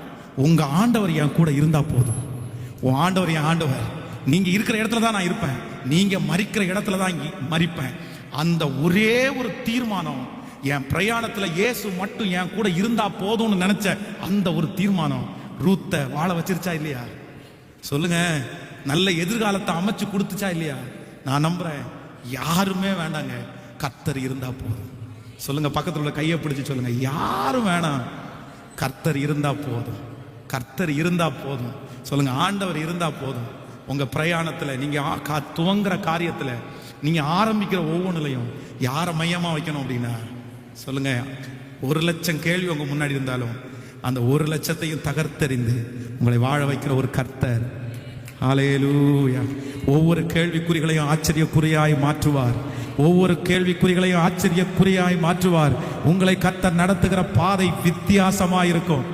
உங்க ஆண்டவர் என் கூட இருந்தா போதும். உன் ஆண்டவர் என் ஆண்டவர், நீங்க இருக்கிற இடத்துல தான் நான் இருப்பேன், நீங்க மறிக்கிற இடத்துல தான் மறிப்பேன். அந்த ஒரே ஒரு தீர்மானம், என் பிரயாணத்துல இயேசு மட்டும் என் கூட இருந்தா போதும்னு நினைச்ச அந்த ஒரு தீர்மானம் ரூத்தை வாழ வச்சிருச்சா இல்லையா? சொல்லுங்க, நல்ல எதிர்காலத்தை அமைச்சு கொடுத்துச்சா இல்லையா? நான் நம்புறேன், யாருமே வேண்டாங்க, கர்த்தர் இருந்தா போதும். சொல்லுங்க, பக்கத்துல உள்ள கையை பிடிச்சு சொல்லுங்க, யாரும் வேணாம், கர்த்தர் இருந்தா போதும், கர்த்தர் இருந்தா போதும். சொல்லுங்க, ஆண்டவர் இருந்தா போதும். உங்க பிரயாணத்துல நீங்க துவங்குற காரியத்துல நீங்க ஆரம்பிக்கிற ஒவ்வொன்றுலையும் யாரை மையமா வைக்கணும் அப்படின்னா சொல்லுங்க, 1,00,000 கேள்வி உங்க முன்னாடி இருந்தாலும் அந்த 1,00,000த்தையும் தகர்த்தெறிந்து உங்களை வாழ வைக்கிற ஒரு கர்த்தர். ஹல்லேலூயா. ஒவ்வொரு கேள்விக்குறிகளையும் ஆச்சரியக்குறியாய் மாற்றுவார், ஒவ்வொரு கேள்விக்குறிகளையும் ஆச்சரியக்குறியாய் மாற்றுவார். உங்களை கர்த்தர் நடத்துகிற பாதை வித்தியாசமாயிருக்கும்.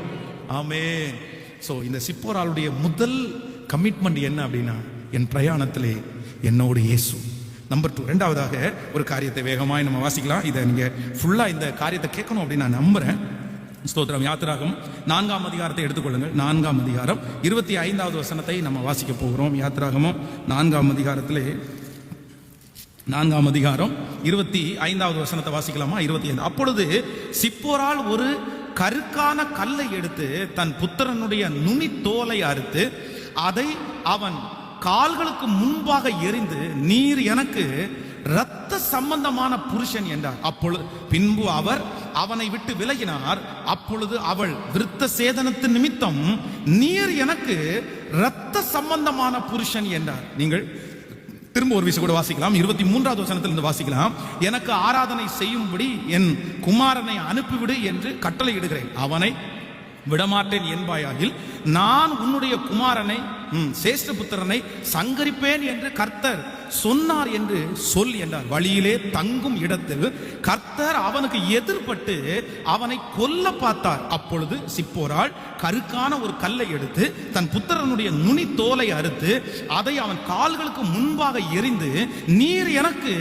ஆமென். சோ இந்த சிப்போராளுடைய முதல் கமிட்மெண்ட் என்ன அப்படின்னா, என் பிரயாணத்திலே என்னோடு இயேசு. நம்பர் 2. ரெண்டாவதாக ஒரு காரியத்தை வேகமாய் நம்ம வாசிக்கலாம். இதை நீங்க ஃபுல்லா இந்த காரியத்தை கேட்கணும் அப்படின்னு நான் நம்புறேன். ஸ்தோத்திரம். யாத்திராகமம் 4ஆம் அதிகாரத்தை எடுத்துக்கொள்ளுங்கள். 4ஆம் அதிகாரம் 25வது வசனத்தை நம்ம வாசிக்க போகிறோம். யாத்திராகமம் 4ஆம் அதிகாரத்திலே 4ஆம் அதிகாரம் 25வது வசனத்தை வாசிக்கலாமா? 25. அப்பொழுது சிப்போரால் ஒரு கருக்கான கல்லை எடுத்து தன் புத்திரனுடைய நுனி தோலை அறுத்து அதை அவன் கால்களுக்கு முன்பாக எறிந்து, நீர் எனக்கு இரத்த சம்பந்தமான புருஷன் என்றார். அப்பொழுது பின்பு அவர் அவனை விட்டு விலகினார். அப்பொழுது அவள் விருத்த சேதனத்து நிமித்தம் நீர் எனக்கு இரத்த சம்பந்தமான புருஷன் என்றார். நீங்கள் திரும்ப ஒரு விஷயம் கூட வாசிக்கலாம். 23வது வசனத்திலிருந்து வாசிக்கலாம். எனக்கு ஆராதனை செய்யும்படி என் குமாரனை அனுப்பிவிடு என்று கட்டளை இடுகிறேன், அவனை விடமாட்டேன் என்பாயாகில் நான் உன்னுடைய குமாரனை சேஷ்ட புத்திரனை சங்கரிப்பேன் என்று கர்த்தர் சொன்னார் என்று சொல் என்றார். வழியிலே தங்கும் இடத்தில் கர்த்தர் அவனுக்கு எதிர்பட்டு அவனை கொல்ல பார்த்தார். அப்பொழுது சிப்போராள் கருக்கான ஒரு கல்லை எடுத்து தன் புத்திரனுடைய நுனி தோலை அறுத்து அதை அவன் கால்களுக்கு முன்பாக எறிந்து, நீர் எனக்கு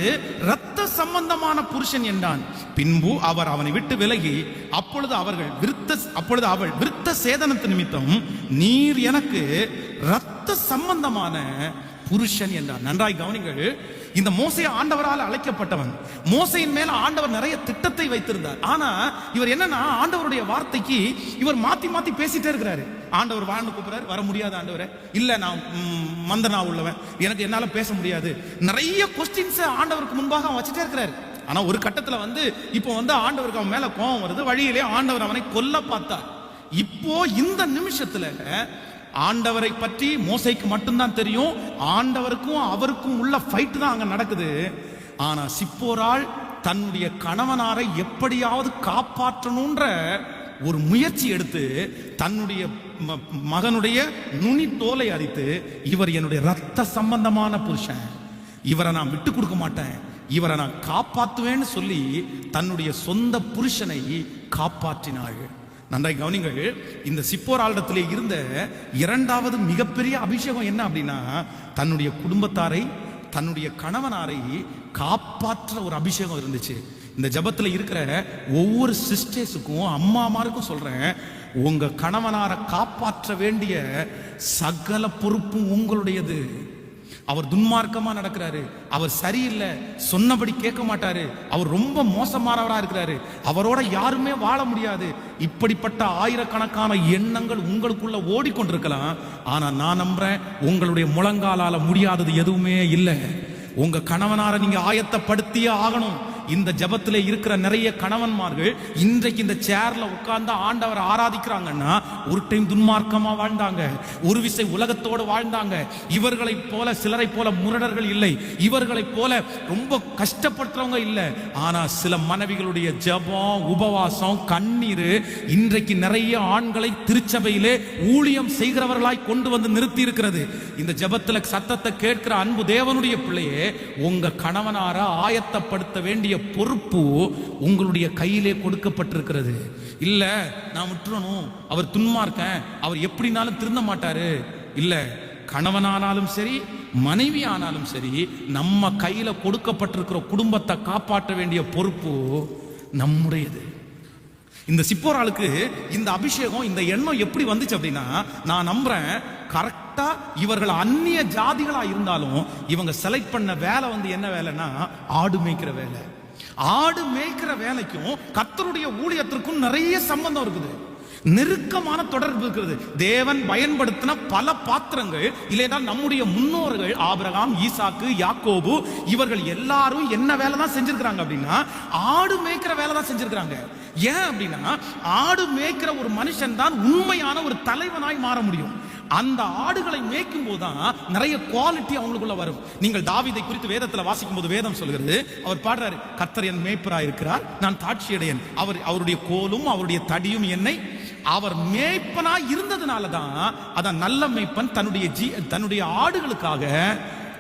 இரத்த சம்பந்தமான புருஷன் என்றான். பின்பு அவர் அவனை விட்டு விலகி, அப்பொழுது அவள் விருத்த சேதனத்து நிமித்தம் நீர் எனக்கு இரத்த சம்பந்தமான புருஷன் என்றார். நன்றாய் கவனிங்கள். இந்த மோசே ஆண்டவரால் அழைக்கப்பட்டவன். மோசையின் மேல ஆண்டவர் நிறைய திட்டத்தை வைத்திருந்தார். ஆனா இவர் என்னன்னா, ஆண்டவருடைய வார்த்தைக்கு இவர் மாத்தி மாத்தி பேசிட்டே இருக்கிறாரு. ஆண்டவர் வாழ்ந்து கூப்பிடுறாரு, வர முடியாது ஆண்டவரே, இல்ல நான் மந்தனா உள்ளவன், எனக்கு என்னால பேச முடியாது. நிறைய கொஸ்டின்ஸ் ஆண்டவருக்கு முன்பாக அவன் வச்சுட்டே இருக்கிறாரு. ஆனா ஒரு கட்டத்துல இப்போ ஆண்டவருக்கு அவன் மேல கோபம் வருது. வழியிலே ஆண்டவர் அவனை கொல்ல பார்த்தார். இப்போ இந்த நிமிஷத்துல ஆண்டவரை பற்றி மோசைக்கு மட்டும்தான் தெரியும். ஆண்டவருக்கும் அவருக்கும் உள்ள ஃபைட் தான் அங்க நடக்குது. ஆனா சிப்போராள் தன்னுடைய கணவனாரை எப்படியாவது காப்பாற்றணும்ன்ற ஒரு முயற்சி எடுத்து தன்னுடைய மகனுடைய நுனி தோலை அரித்து, இவர் என்னுடைய ரத்த சம்பந்தமான புருஷன், இவரை நான் விட்டு கொடுக்க மாட்டேன், இவரை நான் காப்பாற்றுவேன்னு சொல்லி தன்னுடைய சொந்த புருஷனை காப்பாற்றினாள். நன்றாய் கவனிங்கள். இந்த சிப்போராளிடத்திலே இருந்த இரண்டாவது மிகப்பெரிய அபிஷேகம் என்ன அப்படின்னா, தன்னுடைய குடும்பத்தாரை, தன்னுடைய கணவனாரை காப்பாற்ற ஒரு அபிஷேகம் இருந்துச்சு. இந்த ஜபத்தில் இருக்கிற ஒவ்வொரு சிஸ்டர்ஸுக்கும், அம்மாமாருக்கும் சொல்றேன், உங்க கணவனாரை காப்பாற்ற வேண்டிய சகல பொறுப்பும் உங்களுடையது. அவர் துன்மார்க்கமா நடக்கிறாரு, அவர் சரியில்லை, சொன்னபடி கேட்க மாட்டாரு, அவர் ரொம்ப மோசமானவரா இருக்கிறாரு, அவரோட யாருமே வாழ முடியாது, இப்படிப்பட்ட ஆயிரக்கணக்கான எண்ணங்கள் உங்களுக்குள்ள ஓடிக்கொண்டிருக்கலாம். ஆனா நான் நம்புறேன், உங்களுடைய முழங்காலால முடியாதது எதுவுமே இல்லை. உங்க கணவனாரை நீங்க ஆயத்தப்படுத்தியே ஆகணும். இந்த ஜெபத்திலே இருக்கிற நிறைய கணவன்மார்கள் இன்றைக்கு இந்த சேர்ல உட்கார்ந்து ஆண்டவரை ஆராதிக்கிறாங்கன்னா ஒரு டைம் துன்மார்க்கமா வாழ்ந்தாங்க, ஒரு விசை உலகத்தோடு வாழ்ந்தாங்க. இவர்களை போல சிலரை போல முரடர்கள் இல்லை, இவர்களை போல ரொம்ப கஷ்டப்படுறவங்க இல்லை. ஆனா சில மனைவிகளுடைய ஜெபம், உபவாசம், கண்ணீர் இன்றைக்கு நிறைய ஆண்களை திருச்சபையிலே ஊழியம் செய்கிறவர்களாய் கொண்டு வந்து நிறுத்தி இருக்கிறது. இந்த ஜெபத்துல சத்தத்தை கேட்கிற அன்பு தேவனுடைய பிள்ளையே, உங்க கணவனார ஆயத்தப்படுத்த வேண்டிய பொறுப்பு உங்களுடைய கையிலே கொடுக்கப்பட்டிருக்கிறது. இல்ல நான் விட்டுறணும், அவர் துன்மார்க்கன், அவர் எப்படினாலும் திருந்த மாட்டாரு. இல்ல, கணவனானாலும் சரி மனைவி ஆனாலும் சரி நம்ம கையில கொடுக்கப்பட்டிருக்கிற குடும்பத்தை காப்பாற்ற வேண்டிய பொறுப்பு நம்முடையது. இந்த சிப்போராளுக்கு இந்த அபிஷேகம், இந்த எண்ணம் எப்படி வந்துச்சு அப்படின்னா, நான் நம்புறேன் கரெக்டா இவர்கள் அந்நிய ஜாதிகளா இருந்தாலும் இவங்க செலக்ட் பண்ண வேலை வந்து என்ன வேலைன்னா ஆடு மேய்க்கிற வேலை. ஆடு மேய்க்கிற வேலைக்கும் கர்த்தருடைய ஊழியத்திற்கும் நிறைய சம்பந்தம் இருக்குது, நெருக்கமான தொடர்பு இருக்கிறது. தேவன் பயன்படுத்தின பல பாத்திரங்கள் இல்லைனா நம்முடைய முன்னோர்கள் ஆபிரகாம், ஈசாக்கு, யாக்கோபு இவர்கள் எல்லாரும் என்ன வேலை தான் செஞ்சிருக்கிறாங்க அப்படின்னா ஆடு மேய்க்கிற வேலை தான் செஞ்சிருக்கிறாங்க. ஏன் அப்படின்னா ஆடு மேய்க்கிற ஒரு மனுஷன் தான் உண்மையான ஒரு தலைவனாய் மாற முடியும். அந்த ஆடுகளை மேய்க்கும் போதுதான் நிறைய குவாலிட்டி அவங்களுக்குள்ள வரும். நீங்கள் தாவீதை குறித்து வேதத்துல வாசிக்கும் போது வேதம் சொல்கிறது, அவர் பாடுறாரு, கர்த்தர் என் மேய்ப்பராய் இருக்கிறார், நான் தாட்சியடையேன், அவருடைய கோலும் அவருடைய தடியும் என்னை. அவர் மேய்ப்பனா இருந்ததுனாலதான் அதான் நல்ல மேய்ப்பன் தன்னுடைய ஆடுகளுக்காக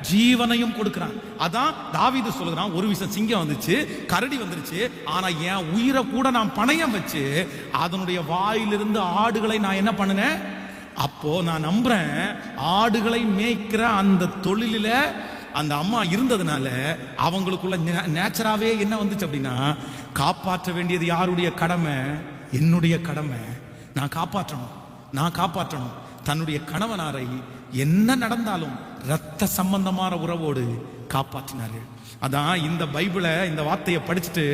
ஜீவனையும் கொடுக்கிறான். அதான் தாவீது சொல்லுகிறான், ஒரு விஷயம் சிங்கம் வந்துச்சு, கரடி வந்துருச்சு, ஆனா என் உயிரை கூட நான் பணயம் வச்சு அதனுடைய வாயிலிருந்து ஆடுகளை நான் என்ன பண்ணினேன். அப்போ நான் நம்புறேன் ஆடுகளை மேய்க்கிற அந்த தொழிலில அந்த அம்மா இருந்ததுனால அவங்களுக்குள்ள நேச்சராவே என்ன வந்துச்சு அப்படின்னா, காப்பாற்ற வேண்டியது யாருடைய கடமை? என்னுடைய கடமை. நான் காப்பாற்றணும். தன்னுடைய கணவனாரை என்ன நடந்தாலும் இரத்த சம்பந்தமான உறவோடு காப்பாற்றினார்கள். அதான் இந்த பைபிளை, இந்த வார்த்தையை படிச்சுட்டு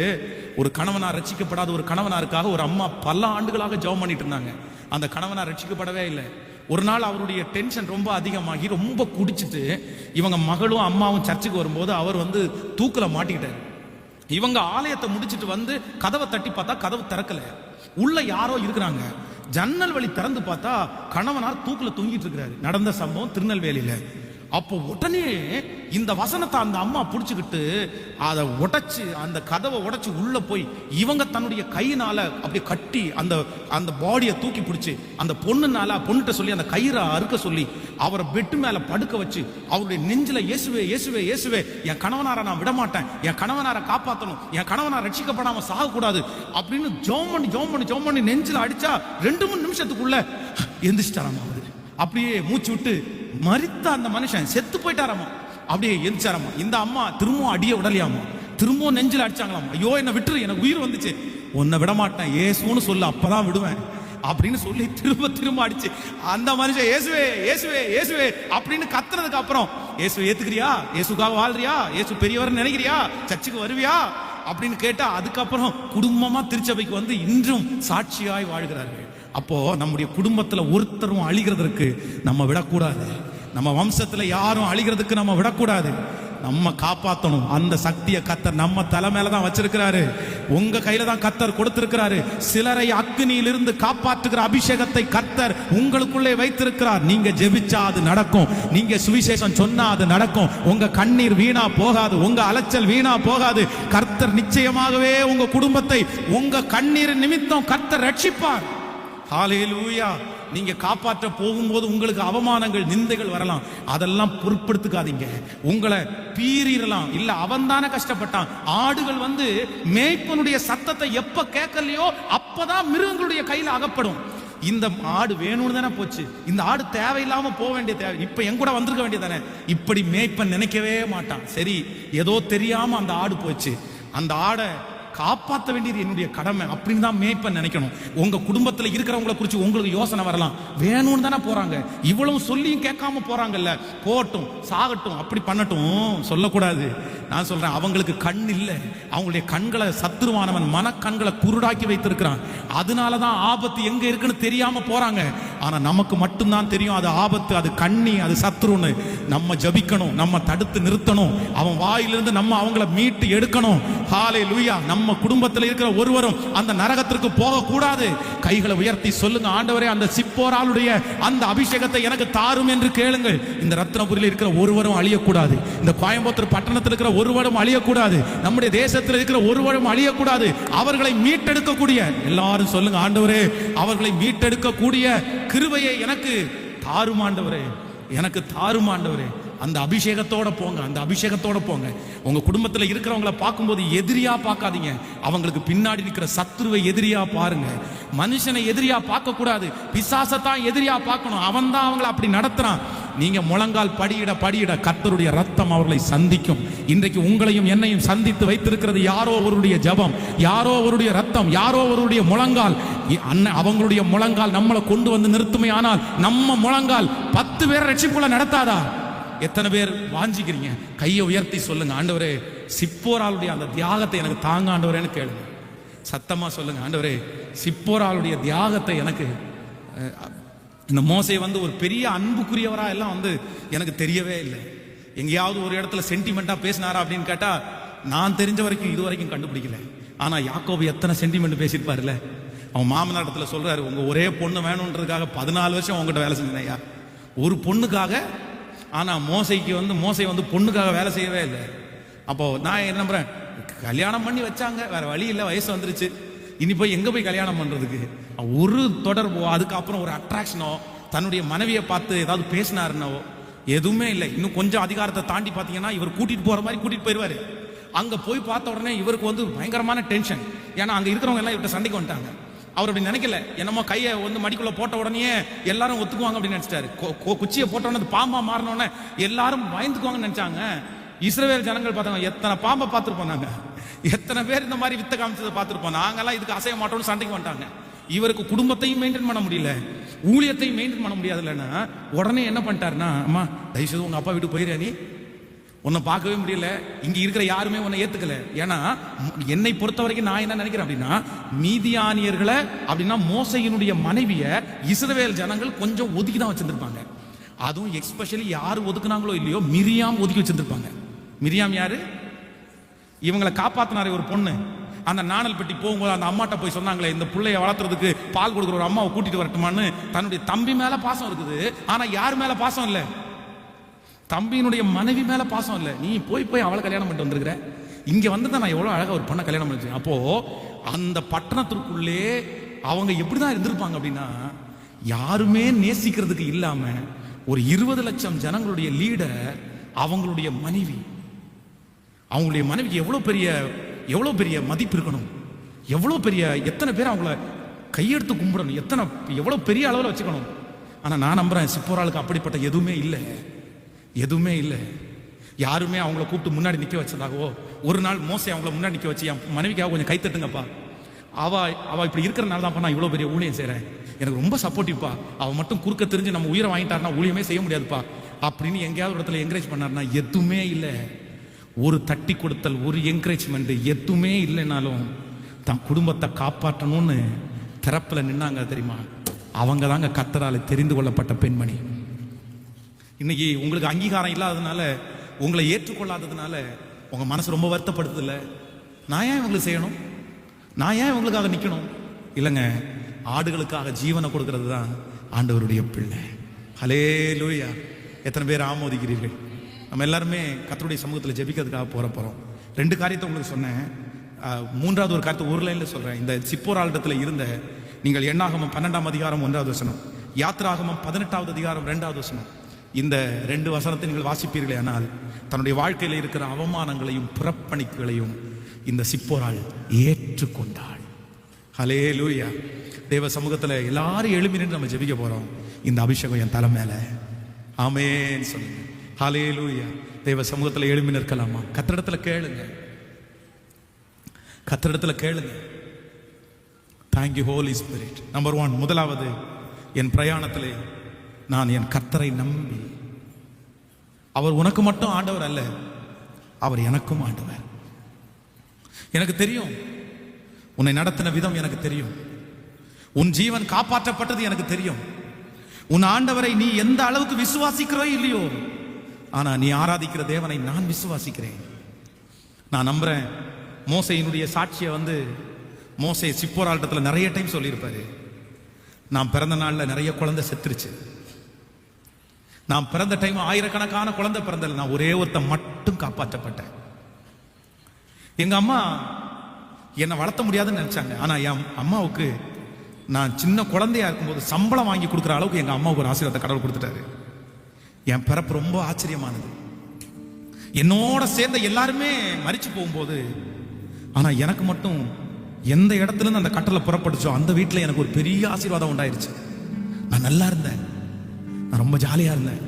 ஒரு கணவனார் ரட்சிக்கப்படாத ஒரு கணவனாருக்காக ஒரு அம்மா பல ஆண்டுகளாக ஜெபம் பண்ணிட்டு இருந்தாங்க. அந்த கணவனார் ரட்சிக்கப்படவே இல்லை. ஒரு நாள் அவருடைய டென்ஷன் ரொம்ப அதிகமாகி ரொம்ப குடிச்சிட்டு இவங்க மகளும் அம்மாவும் சர்ச்சுக்கு வரும்போது அவர் வந்து தூக்கில மாட்டிக்கிட்டாரு. இவங்க ஆலயத்தை முடிச்சிட்டு வந்து கதவை தட்டி பார்த்தா கதவு திறக்கல, உள்ள யாரோ இருக்கிறாங்க. ஜன்னல் வழி திறந்து பார்த்தா கணவனார் தூக்குல தொங்கிட்டு இருக்கிறாரு. நடந்த சம்பவம் திருநெல்வேலியில. அப்போ உடனே இந்த வசனத்தை அந்த அம்மா புடிச்சுக்கிட்டு அதை உடைச்சு, அந்த கதவை உடைச்சு உள்ள போய் இவங்க தன்னுடைய கையினால அப்படியே கட்டி அந்த பாடியை தூக்கி பிடிச்சு அந்த பொண்ணுகிட்ட சொல்லி அந்த கயிறை அறுக்க சொல்லி அவரை பெட்டு மேல படுக்க வச்சு அவருடைய நெஞ்சில இயேசுவே இயேசுவே இயேசுவே, என் கணவனாரை நான் விட மாட்டேன், என் கணவனாரை காப்பாற்றணும், என் கணவனார் ரட்சிக்கப்படாம சாகக்கூடாது அப்படின்னு ஜோம் பண்ணி நெஞ்சில அடிச்சா 2-3 நிமிஷத்துக்குள்ள எந்திரிச்சிட்டாராமா. அவரு அப்படியே மூச்சு விட்டு மரித்த அந்த மனுஷன் செத்து போயிட்டாராமா. அப்படியே எந்திரிச்சாராமா. இந்த அம்மா திரும்பவும் அடிய விடலையாமா, திரும்பவும் நெஞ்சில் அடிச்சாங்களாம். ஐயோ என்ன விட்டுரு, எனக்கு உயிர் வந்துச்சு, உன்னை விட மாட்டேன், ஏசுன்னு சொல்லு, அப்பதான் விடுவேன் அப்படின்னு சொல்லி திரும்ப அடிச்சு அந்த மனுஷன் இயேசுவே இயேசுவே இயேசுவே அப்படின்னு கத்துனதுக்கு அப்புறம், இயேசு ஏத்துக்கிறியா, இயேசுக்காக வாழ்றியா, இயேசு பெரியவர் நினைக்கிறியா, சர்ச்சுக்கு வருவியா அப்படின்னு கேட்டா அதுக்கப்புறம் குடும்பமா திருச்சபைக்கு வந்து இன்றும் சாட்சியாய் வாழ்கிறார்கள். அப்போ நம்முடைய குடும்பத்துல ஒருத்தரும் அழிகிறதுக்கு நம்ம விடக்கூடாது, நம்ம வம்சத்துல யாரும் அழிகிறதுக்கு நம்ம விடக்கூடாது, நம்ம காப்பாற்றணும். அந்த சக்தியை கர்த்தர் நம்ம தலை மேல தான் வச்சிருக்கிறாரு, உங்க கையில தான் கர்த்தர் கொடுத்திருக்கிறாரு. சிலரை அக்னியிலிருந்து காப்பாற்றுகிற அபிஷேகத்தை கர்த்தர் உங்களுக்குள்ளே வைத்திருக்கிறார். நீங்க ஜெபிச்சா அது நடக்கும், நீங்க சுவிசேஷம் சொன்னா அது நடக்கும், உங்க கண்ணீர் வீணா போகாது, உங்க அலைச்சல் வீணா போகாது. கர்த்தர் நிச்சயமாகவே உங்க குடும்பத்தை உங்க கண்ணீர் நிமித்தம் கர்த்தர் ரட்சிப்பார். ஹல்லேலூயா. நீங்க காப்பாற்ற போகும்போது உங்களுக்கு அவமானங்கள், நிந்தைகள் வரலாம், அதெல்லாம் பொருட்படுத்திக்காதீங்க. உங்களை பீறிடலாம், இல்ல அவன் தானே கஷ்டப்பட்டான். ஆடுகள் வந்து மேய்ப்பனுடைய சத்தத்தை எப்ப கேட்கலையோ அப்பதான் மிருகங்களுடைய கையில அகப்படும். இந்த ஆடு வேணும்னு தானே போச்சு, இந்த ஆடு தேவையில்லாம போக வேண்டிய தேவை, இப்ப என் கூட வந்திருக்க வேண்டியதானே. இப்படி மேய்ப்பன் நினைக்கவே மாட்டான். சரி, ஏதோ தெரியாம அந்த ஆடு போச்சு, அந்த ஆடை காப்பாற்ற வேண்டியது என்னுடைய கடமை அப்படின்னு தான் மேய்ப்பன் நினைக்கணும். உங்க குடும்பத்தில் இருக்கிறவங்களை குறித்து உங்களுக்கு யோசனை வரலாம், வேணும்னு தானே போறாங்க, இவ்வளவு சொல்லியும் கேட்காம போறாங்கல்ல, போகட்டும், சாகட்டும், அப்படி பண்ணட்டும் சொல்லக்கூடாது. நான் சொல்றேன், அவங்களுக்கு கண் இல்லை, அவங்களுடைய கண்களை சத்துருவானவன் மனக்கண்களை குருடாக்கி வைத்திருக்கிறான். அதனாலதான் ஆபத்து எங்க இருக்குன்னு தெரியாம போறாங்க. ஆனா நமக்கு மட்டும்தான் தெரியும் அது ஆபத்து, அது கண்ணி, அது சத்ருன்னு. நம்ம ஜபிக்கணும், நம்ம தடுத்து நிறுத்தணும், அவன் வாயிலிருந்து நம்ம அவங்கள மீட்டு எடுக்கணும். ஹல்லேலூயா. நம்ம குடும்பத்தில் இருக்கிற ஒருவரும் அந்த நரகத்திற்கு போக கூடாது. கைகளை உயர்த்தி சொல்லுங்க, ஆண்டவரே அந்த சிப்போராளுடைய அந்த அபிஷேகத்தை எனக்கு தாரும் என்று கேளுங்கள். இந்த ரத்னபுரியில் இருக்கிற ஒருவரும் அழியக்கூடாது, இந்த கோயம்புத்தூர் பட்டணத்தில் இருக்கிற ஒருவரும் அழியக்கூடாது, நம்முடைய தேசத்தில் இருக்கிற ஒருவரும் அழியக்கூடாது. அவர்களை மீட்டெடுக்கக்கூடிய எல்லாரும் சொல்லுங்க, ஆண்டவரே அவர்களை மீட்டெடுக்கக்கூடிய கிருபையை எனக்கு தாரும் ஆண்டவரே, எனக்கு தாரும் ஆண்டவரே. அந்த அபிஷேகத்தோட போங்க, அந்த அபிஷேகத்தோட போங்க. உங்க குடும்பத்தில் இருக்கிறவங்கள பார்க்கும்போது எதிரியா பார்க்காதீங்க, அவங்களுக்கு பின்னாடி இருக்கிற சத்துருவை எதிரியா பாருங்க. மனுஷனை எதிரியா பார்க்க கூடாது, பிசாசத்தான் எதிரியா பார்க்கணும். அவன் தான் அவங்களை அப்படி நடத்துறான். நீங்க முழங்கால் படியிட படியிட கர்த்தருடைய ரத்தம் அவர்களை சந்திக்கும். இன்றைக்கு உங்களையும் என்னையும் சந்தித்து வைத்திருக்கிறது யாரோ அவருடைய ஜபம், யாரோ அவருடைய ரத்தம், யாரோ அவருடைய முழங்கால். அவங்களுடைய முழங்கால் நம்மளை கொண்டு வந்து நிறுத்துமே. ஆனால் நம்ம முழங்கால் 10 பேரை ரட்சிப்புக்குள்ள நடத்தாதா? எத்தனை பேர் வாஞ்சிக்கிறீங்க? கையை உயர்த்தி சொல்லுங்க, ஆண்டவரே சிப்போராளுடைய அந்த தியாகத்தை எனக்கு தாங்க ஆண்டவரேன்னு கேளுங்க. சத்தமா சொல்லுங்க, ஆண்டவரே சிப்போராளுடைய தியாகத்தை எனக்கு. இந்த மோசே வந்து ஒரு பெரிய அன்புக்குரியவரா எல்லாம் வந்து எனக்கு தெரியவே இல்லை. எங்கேயாவது ஒரு இடத்துல சென்டிமெண்டா பேசினாரா அப்படின்னு கேட்டா நான் தெரிஞ்ச வரைக்கும் இது வரைக்கும் கண்டுபிடிக்கல. ஆனா யாக்கோபு எத்தனை சென்டிமெண்ட் பேசியிருப்பாருல்ல. அவன் மாமனார் இடத்துல சொல்றாரு, உங்க ஒரே பொண்ணு வேணும்ன்றதுக்காக 14 வருஷம் உங்ககிட்ட வேலை செஞ்சேன் ஒரு பொண்ணுக்காக. ஆனா மோசை வந்து பொண்ணுக்காக வேலை செய்யவே இல்லை. அப்போ நான் என்ன நம்புறேன், கல்யாணம் பண்ணி வச்சாங்க, வேற வழி இல்லை, வயசு வந்துருச்சு, இனி போய் எங்க போய் கல்யாணம் பண்றதுக்கு? ஒரு தொடர்போ அதுக்கப்புறம் ஒரு அட்ராக்ஷனோ தன்னுடைய மனைவியை பார்த்து ஏதாவது பேசினாருன்னோ எதுவுமே இல்லை. இன்னும் கொஞ்சம் அதிகாரத்தை தாண்டி பார்த்தீங்கன்னா இவர் கூட்டிட்டு போற மாதிரி கூட்டிட்டு போயிடுவாரு. அங்க போய் பார்த்த உடனே இவருக்கு வந்து பயங்கரமான டென்ஷன். ஏன்னா அங்க இருக்கிறவங்க எல்லாம் இவர்கிட்ட சண்டைக்கு வந்துட்டாங்க. அவர் அப்படி நினைக்கல, என்னமோ கையை வந்து மடிக்குள்ள போட்ட உடனே எல்லாரும் ஒத்துக்குவாங்க அப்படின்னு நினைச்சிட்டாரு. குச்சியை போட்ட உடனே பாம்பா மாறினோடனே எல்லாரும் பயந்துக்குவாங்கன்னு நினைச்சாங்க. இஸ்ரவேல் ஜனங்கள் பார்த்தாங்க, எத்தனை பாம்பை பார்த்துருப்போம் நாங்க, எத்தனை பேர் இந்த மாதிரி வித்த காமிச்சதை பார்த்துருப்போம், நாங்கெல்லாம் இதுக்கு அசைய மாட்டோம்னு சண்டைக்கு வந்துட்டாங்க. இவருக்கு குடும்பத்தையும் மெயின்டைன் பண்ண முடியல, ஊழியத்தையும் மெயின்டைன் பண்ண முடியாது இல்லைன்னா உடனே என்ன பண்ணிட்டாருன்னா, அம்மா தயவுசெய்து உங்க அப்பா வீட்டுக்கு போயிடுற, நீ உன்னை பார்க்கவே முடியல, இங்க இருக்கிற யாருமே உன்னை ஏத்துக்கல. ஏன்னா என்னை பொறுத்த வரைக்கும் நான் என்ன நினைக்கிறேன் அப்படின்னா, மீதியானியர்களை அப்படின்னா மோசையினுடைய மனைவிய இஸ்ரவேல் ஜனங்கள் கொஞ்சம் ஒதுக்கி தான் வச்சிருந்திருப்பாங்க. அதுவும் எக்ஸ்பெஷலி யாரு ஒதுக்குனாங்களோ இல்லையோ மிரியாம் ஒதுக்கி வச்சிருந்திருப்பாங்க. மிரியாம் யாரு? இவங்களை காப்பாத்தினாரே ஒரு பொண்ணு. அந்த நாணல் பெட்டி போகும்போது அந்த அம்மாட்ட போய் சொன்னாங்களே, இந்த பிள்ளைய வளர்த்துறதுக்கு பால் கொடுக்குற ஒரு அம்மாவை கூட்டிட்டு வரட்டுமான்னு. தன்னுடைய தம்பி மேல பாசம் இருக்குது, ஆனா யார் மேல பாசம் இல்ல? தம்பியினுடைய மனைவி மேல பாசம் இல்ல. நீ போய் அவளை கல்யாணம் பண்ணிட்டு வந்திருக்கிற, இங்க வந்து தான் நான் எவ்வளவு அழகா ஒரு பொண்ணை கல்யாணம் பண்ணிச்சேன். அப்போ அந்த பட்டணத்திற்குள்ளே அவங்க எப்படிதான் இருந்திருப்பாங்க அப்படின்னா, யாருமே நேசிக்கிறதுக்கு இல்லாம ஒரு 20 லட்சம் ஜனங்களுடைய லீடர் அவங்களுடைய மனைவி. அவங்களுடைய மனைவிக்கு எவ்வளவு பெரிய மதிப்பு இருக்கணும், எவ்வளவு பெரிய, எத்தனை பேர் அவங்கள கையெடுத்து கும்பிடணும், எவ்வளவு பெரிய அளவில் வச்சுக்கணும். ஆனா நான் நம்புறேன் சிப்போராளுக்கு அப்படிப்பட்ட எதுவுமே இல்லை. யாருமே அவங்கள கூப்பிட்டு முன்னாடி நிக்க வச்சதாகவோ, ஒரு நாள் மோசே அவங்கள முன்னாடி நிக்க வச்சு, என் மனைவிக்காக கொஞ்சம் கைத்தட்டுங்கப்பா, அவ இப்படி இருக்கிறனால தான் நான் இவ்வளவு பெரிய ஊழியம் செய்யறேன், எனக்கு ரொம்ப சப்போர்ட்டிவ்ப்பா, அவ மட்டும் குறுக்க தெரிஞ்சு நம்ம உயிரை வாங்கிட்டாருன்னா ஊழியமே செய்ய முடியாதுப்பா அப்படின்னு எங்கேயாவது இடத்துல என்கரேஜ் பண்ணாருன்னா எதுவுமே இல்லை. ஒரு தட்டி கொடுத்தல், ஒரு என்கரேஜ்மெண்ட் எதுவுமே இல்லைனாலும் தன் குடும்பத்தை காப்பாற்றணும்னு திறப்புல நின்னாங்க தெரியுமா, அவங்க தாங்க கர்த்தரால தெரிந்து கொள்ளப்பட்ட பெண்மணி. இன்னைக்கு உங்களுக்கு அங்கீகாரம் இல்லாததுனால, உங்களை ஏற்றுக்கொள்ளாததுனால உங்க மனசு ரொம்ப வருத்தப்படுது இல்லை? நான் ஏன் இவங்களுக்கு செய்யணும், நான் ஏன் இவங்களுக்காக நிக்கணும்? இல்லைங்க, ஆடுகளுக்காக ஜீவனை கொடுக்கிறது தான் ஆண்டவருடைய பிள்ளை. ஹல்லேலூயா. எத்தனை பேர் ஆமோதிக்கிறீர்கள்? நம்ம எல்லாருமே கர்த்தருடைய சமூகத்தில் ஜெபிக்கிறதுக்காக போறோம். 2 காரியத்தை உங்களுக்கு சொன்னேன். 3வது ஒரு காரியத்தை ஒரு லைன்ல சொல்றேன். இந்த சிப்போராளிடத்தில் இருந்த நீங்கள் எண்ணாகமம் 12ஆம் அதிகாரம் 1வது வசனம், யாத்திராகமம் 18வது அதிகாரம் 2வது வசனம், இந்த 2 வசனத்தை நீங்கள் வாசிப்பீர்களே ஆனால் தன்னுடைய வாழ்க்கையில் இருக்கிற அவமானங்களையும் புறப்பணிகளையும் இந்த சிப்போராள் ஏற்றுக்கொண்டாள். ஹல்லேலூயா. தேவ சமூகத்தில் எல்லாரும் எழுப்பி நின்று நம்ம ஜெபிக்க போறோம். இந்த அபிஷேகம் என் தலை மேல, ஆமென் சொல்லுங்க. ஹல்லேலூயா. தேவ சமூகத்தில் எழுப்பி நிற்கலாமா? கர்த்தரிடத்துல கேளுங்க. Thank you Holi spirit. நம்பர் 1, முதலாவது, என் பிரயாணத்திலே நான் என் கர்த்தரை நம்பி, அவர் உனக்கு மட்டும் ஆண்டவர் அல்ல, அவர் எனக்கும் ஆண்டவர். எனக்கு தெரியும் உன்னை நடத்தின விதம், எனக்கு தெரியும் உன் ஜீவன் காப்பாற்றப்பட்டது, எனக்கு தெரியும். உன் ஆண்டவரை நீ எந்த அளவுக்கு விசுவாசிக்கிறோ இல்லையோ, ஆனா நீ ஆராதிக்கிற தேவனை நான் விசுவாசிக்கிறேன். நான் நம்புறேன். மோசையினுடைய சாட்சியை மோசே சிப்போராட்டத்துல நிறைய டைம் சொல்லியிருப்பாரு. நான் பிறந்த நாள்ல நிறைய குழந்தை செத்துருச்சு. நான் பிறந்த டைம் ஆயிரக்கணக்கான குழந்தை பிறந்தல, நான் ஒரே ஒருத்த மட்டும் காப்பாற்றப்பட்டேன். எங்க அம்மா என்னை வளர்த்த முடியாதுன்னு நினைச்சாங்க. ஆனா என் அம்மாவுக்கு நான் சின்ன குழந்தையா இருக்கும்போது சம்பளம் வாங்கி கொடுக்குற அளவுக்கு எங்க அம்மாவுக்கு ஒரு ஆசீர்வாதத்தை கடவுள் கொடுத்துட்டாரு. என் பிறப்பு ரொம்ப ஆச்சரியமானது. என்னோட சேர்ந்த எல்லாருமே மரிச்சு போகும்போது, ஆனா எனக்கு மட்டும் எந்த இடத்துல இருந்து அந்த கட்டளை புறப்பட்டுச்சோ அந்த வீட்டில் எனக்கு ஒரு பெரிய ஆசீர்வாதம் உண்டாயிருச்சு. நான் நல்லா இருந்தேன், நான் ரொம்ப ஜாலியா இருந்தேன்.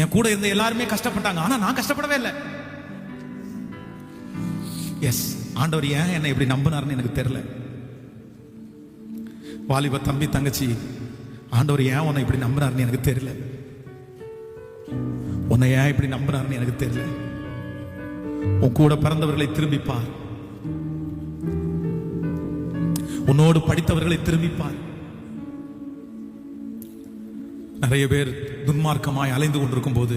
என் கூட இருந்த எல்லாருமே கஷ்டப்பட்டாங்க, ஆனா நான் கஷ்டப்படவே இல்லை. எஸ், ஆண்டவர் ஏன் என்னை இப்படி நம்பினார்னு எனக்கு தெரியல. வாலிப தம்பி தங்கச்சி, ஆண்டவர் ஏன் உன்னை இப்படி நம்பினார்னு எனக்கு தெரியல. உன்னை ஏன் இப்படி நம்பினார்னு எனக்கு தெரியல. உன் கூட பிறந்தவர்களை திரும்பிப்பார், உன்னோடு படித்தவர்களை திரும்பிப்பார். நிறைய பேர் துன்மார்க்கமாய் அலைந்து கொண்டிருக்கும் போது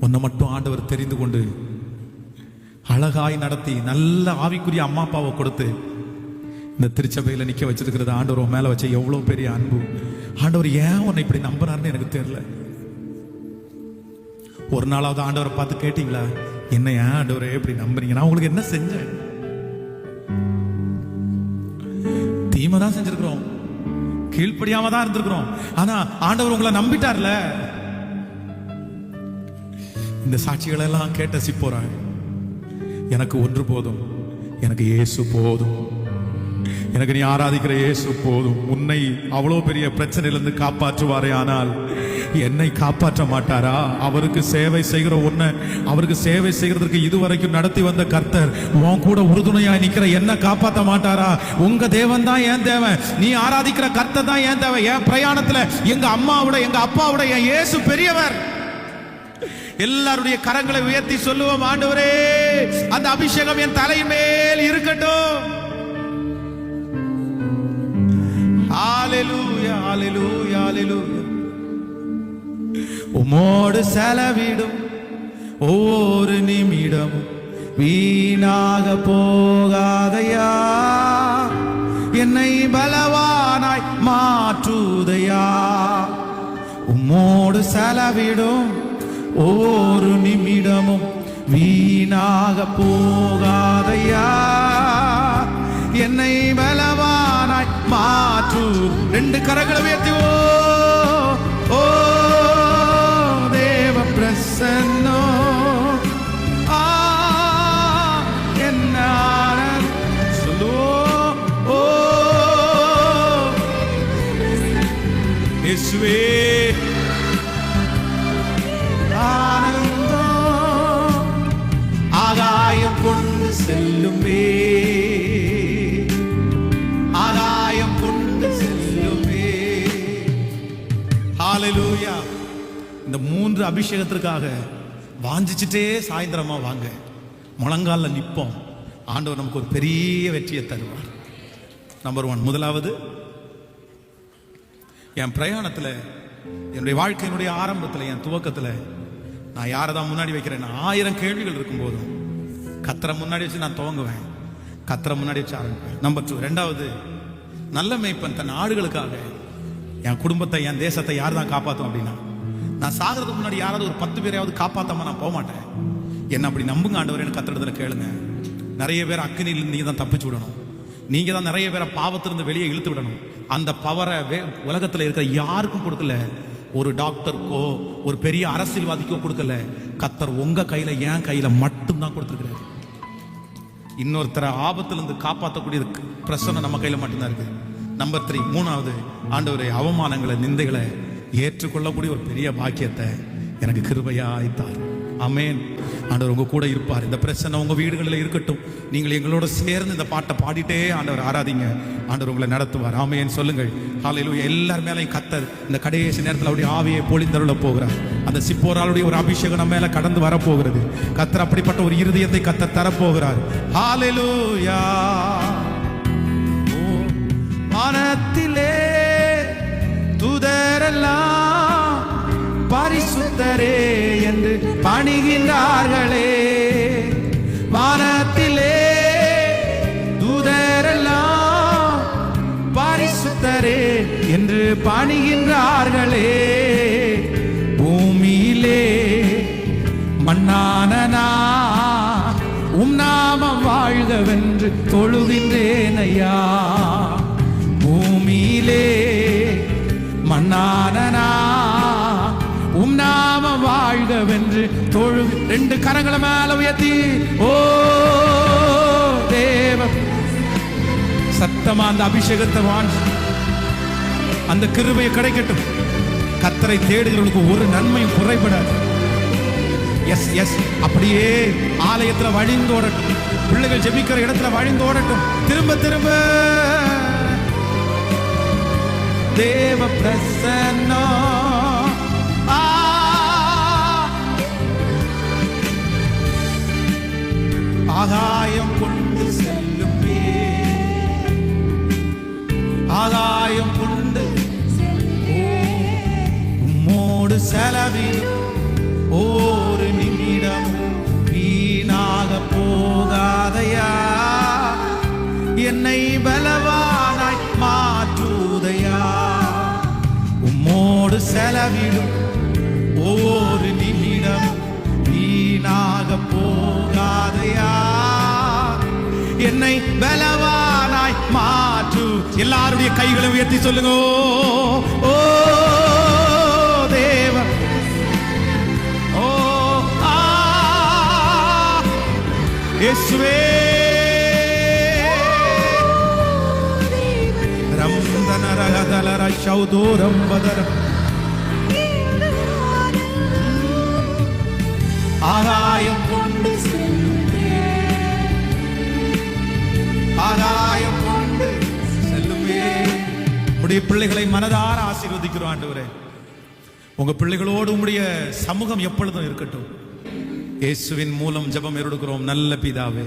உன்னை மட்டும் ஆண்டவர் தெரிந்து கொண்டு அழகாய் நடத்தி நல்ல ஆவிக்குரிய அம்மா அப்பாவை கொடுத்து இந்த திருச்சபையில நிக்க வச்சிருக்கிறது ஆண்டவர் உன் மேல வச்ச எவ்வளவு பெரிய அன்பு. ஆண்டவர் ஏன் உன்னை இப்படி நம்புறாருன்னு எனக்கு தெரியல. ஒரு நாளாவது ஆண்டவரை பார்த்து கேட்டீங்களா, என்ன ஏன் ஆண்டவரே இப்படி நம்புறீங்க? நான் உங்களுக்கு என்ன செஞ்சேன்? தீமை தான் செஞ்சிருக்கிறோம், கீழ்ப்படியாம தான் இருந்திருக்கிறோம். ஆனா ஆண்டவர் உங்களை நம்பிட்டார்ல. இந்த சாட்சிகள் எல்லாம் கேட்ட சிப்போராள், எனக்கு ஒன்று போதும், எனக்கு இயேசு போதும், எனக்கு நீ ஆராதிக்கிற இயேசு போதும். உன்னை அவ்வளவு பெரிய பிரச்சனையிலிருந்து காப்பாற்றுவாரே, ஆனால் என்னை காப்பாற்ற மாட்டாரா? அவருக்கு சேவை செய்கிற உன்னை, அவருக்கு சேவை செய்கிறதுக்கு இதுவரைக்கும் நடத்தி வந்த கர்த்தர் உன் கூட உறுதுணையாய் நிக்கிற என்ன காப்பாற்ற மாட்டாரா? உங்க தேவன் தான் என் தேவன், நீ ஆராதிக்கிற கர்த்தர் தான் என் தேவன். என் பிரயாணத்துல எங்க அம்மாவோட எங்க அப்பாவோட என் இயேசு பெரியவர். எல்லாருடைய கரங்களை உயர்த்தி சொல்லுவோம், ஆண்டவரே அந்த அபிஷேகம் என் தலையின் மேல் இருக்கட்டும். ஹalleluya ஹalleluya ஹalleluya. உம்மோடு செலவிடும் ஒவ்வொரு நிமிடமும் வீணாக போகாதையா, என்னை பலவானாய் மாற்றுதையா. உம்மோடு செலவிடும் ஒவ்வொரு நிமிடமும் வீணாக போகாதையா, என்னை பலவானாய் மாற்று. ரெண்டு கரங்களை உயர்த்தி ஓ தேவ பிரசன்னோ என்ன சொல்லோ ஓ இயேசுவே ஆகாயம் கொண்டு செல்லுமே, ஆகாயம் கொண்டு செல்லுமே. ஹalleluya. இந்த மூன்று அபிஷேகத்திற்காக வாஞ்சிச்சுட்டே சாயந்தரமா வாங்க, முழங்கால நிப்போம். ஆண்டவர் நமக்கு ஒரு பெரிய வெற்றியை தருவார். நம்பர் 1, முதலாவது, என் பிரயாணத்துல, என்னுடைய வாழ்க்கையினுடைய ஆரம்பத்துல, என் துவக்கத்துல நான் யாரை தான் முன்னாடி வைக்கிறேன்? 1000 கேள்விகள் இருக்கும் போதும் கத்தரை முன்னாடி வச்சு நான் துவங்குவேன், கத்தரை முன்னாடி வச்சு ஆரம்பிப்பேன். நம்பர் 2, ரெண்டாவது, நல்ல மேய்ப்பன் தன் ஆடுகளுக்காக என் குடும்பத்தை என் தேசத்தை யார் தான் காப்பாற்றும் அப்படின்னா, நான் சாகிறதுக்கு முன்னாடி யாராவது ஒரு 10 பேரையாவது காப்பாற்றாம நான் போக மாட்டேன். என்ன அப்படி நம்புங்க ஆண்டவர், எனக்கு கத்திரத்துல கேளுங்க. நிறைய பேர் அக்கினியிலிருந்து நீங்க தான் தப்பிச்சு விடணும், நீங்க தான் நிறைய பேரை பாவத்திலிருந்து வெளியே இழுத்து விடணும். அந்த பவரை உலகத்தில் இருக்கிற யாருக்கும் கொடுக்கல, ஒரு டாக்டருக்கோ ஒரு பெரிய அரசியல்வாதிக்கோ கொடுக்கல. கத்தர் உங்க கையில என் கையில மட்டும்தான் கொடுத்துருக்கிறாரு. இன்னொருத்தரை ஆபத்திலிருந்து காப்பாற்றக்கூடிய பிரச்சனை நம்ம கையில மட்டும்தான் இருக்கு. நம்பர் 3, மூணாவது, ஆண்டவரே அவமானங்களை நிந்தைகளை ஏற்றுக்கொள்ளக்கூடிய ஒரு பெரிய பாக்கியத்தை எனக்கு கிருபையாய்த்தார். ஆமென். ஆண்டவர் உங்க கூட இருப்பார். இந்த பிரச்சனை உங்க வீடுகளில் இருக்கட்டும், நீங்கள் எங்களோட சேர்ந்து இந்த பாட்டை பாடிட்டே ஆண்டவர் ஆராதிங்க, ஆண்டவர் உங்களை நடத்துவார். ஆமென் சொல்லுங்கள். ஹalleluya. எல்லார் மேலையும் கத்தர் இந்த கடைசி நேரத்தில் அவருடைய ஆவியை பொழிந்தருள போகிறார். அந்த சிப்போராளுடைய ஒரு அபிஷேகம் நம்ம மேல கடந்து வரப்போகிறது. கத்தர் அப்படிப்பட்ட ஒரு இருதயத்தை கத்தர் தரப்போகிறார். ஹalleluya. வானத்திலே பணிகின்றார்களே. வானத்திலே தூதரெல்லாம் பரிசுத்தரே என்று பணிகின்றார்களே. பூமியிலே மண்ணான நான் உம் நாமம் வாழ்கவென்று தொழுகின்றேன் ஐயா. பூமியிலே மண்ணான நான் உம் நாமம் வாழ்கவென்று தொழு. ரெண்டு கரங்களை மேல உயர்த்தி ஓ தேவ சத்தமா அந்த அபிஷேகத்தை வாங்கி அந்த கிருபையை கிடைக்கட்டும். கர்த்தரை தேடுகிறவர்களுக்கு ஒரு நன்மையும் குறைபடாது. எஸ் எஸ் அப்படியே ஆலயத்துல வழிந்தோடட்டும், பிள்ளைகள் ஜெபிக்கிற இடத்துல வழிந்தோடட்டும். திரும்ப திரும்ப தேவ பிரசன்னம் ஆகாயம் கொண்டு செல்லுமே, ஆகாயம் கொண்டு உம்மோடு செலவில் ஒரு நிமிடம் வீணாக போகாதையா. என்னை பலவானாய் மாற்றுதையா. உம்மோடு செலவிடும் ஒரு நிமிடம் வீணாக போகாதையா. என்னை பலவானாய் மாற்று. எல்லாருடைய கைகளை உயர்த்தி சொல்லுங்க ஓ தேவ. ஓ இயேசுவே ரம்தனரகதலர ஷௌதோரம் பதர. ஆகாயம் கொண்டு செல்லுமே, ஆகாயம் கொண்டு செல்லுமே. உம்முடைய பிள்ளைகளை மனதார ஆசீர்வதிக்கிறோம் ஆண்டவரே. உங்க பிள்ளைகளோடு உம்முடைய சமூகம் எப்பொழுதும் இருக்கட்டும். இயேசுவின் மூலம் ஜெபம் எடுக்கிறோம் நல்ல பிதாவே.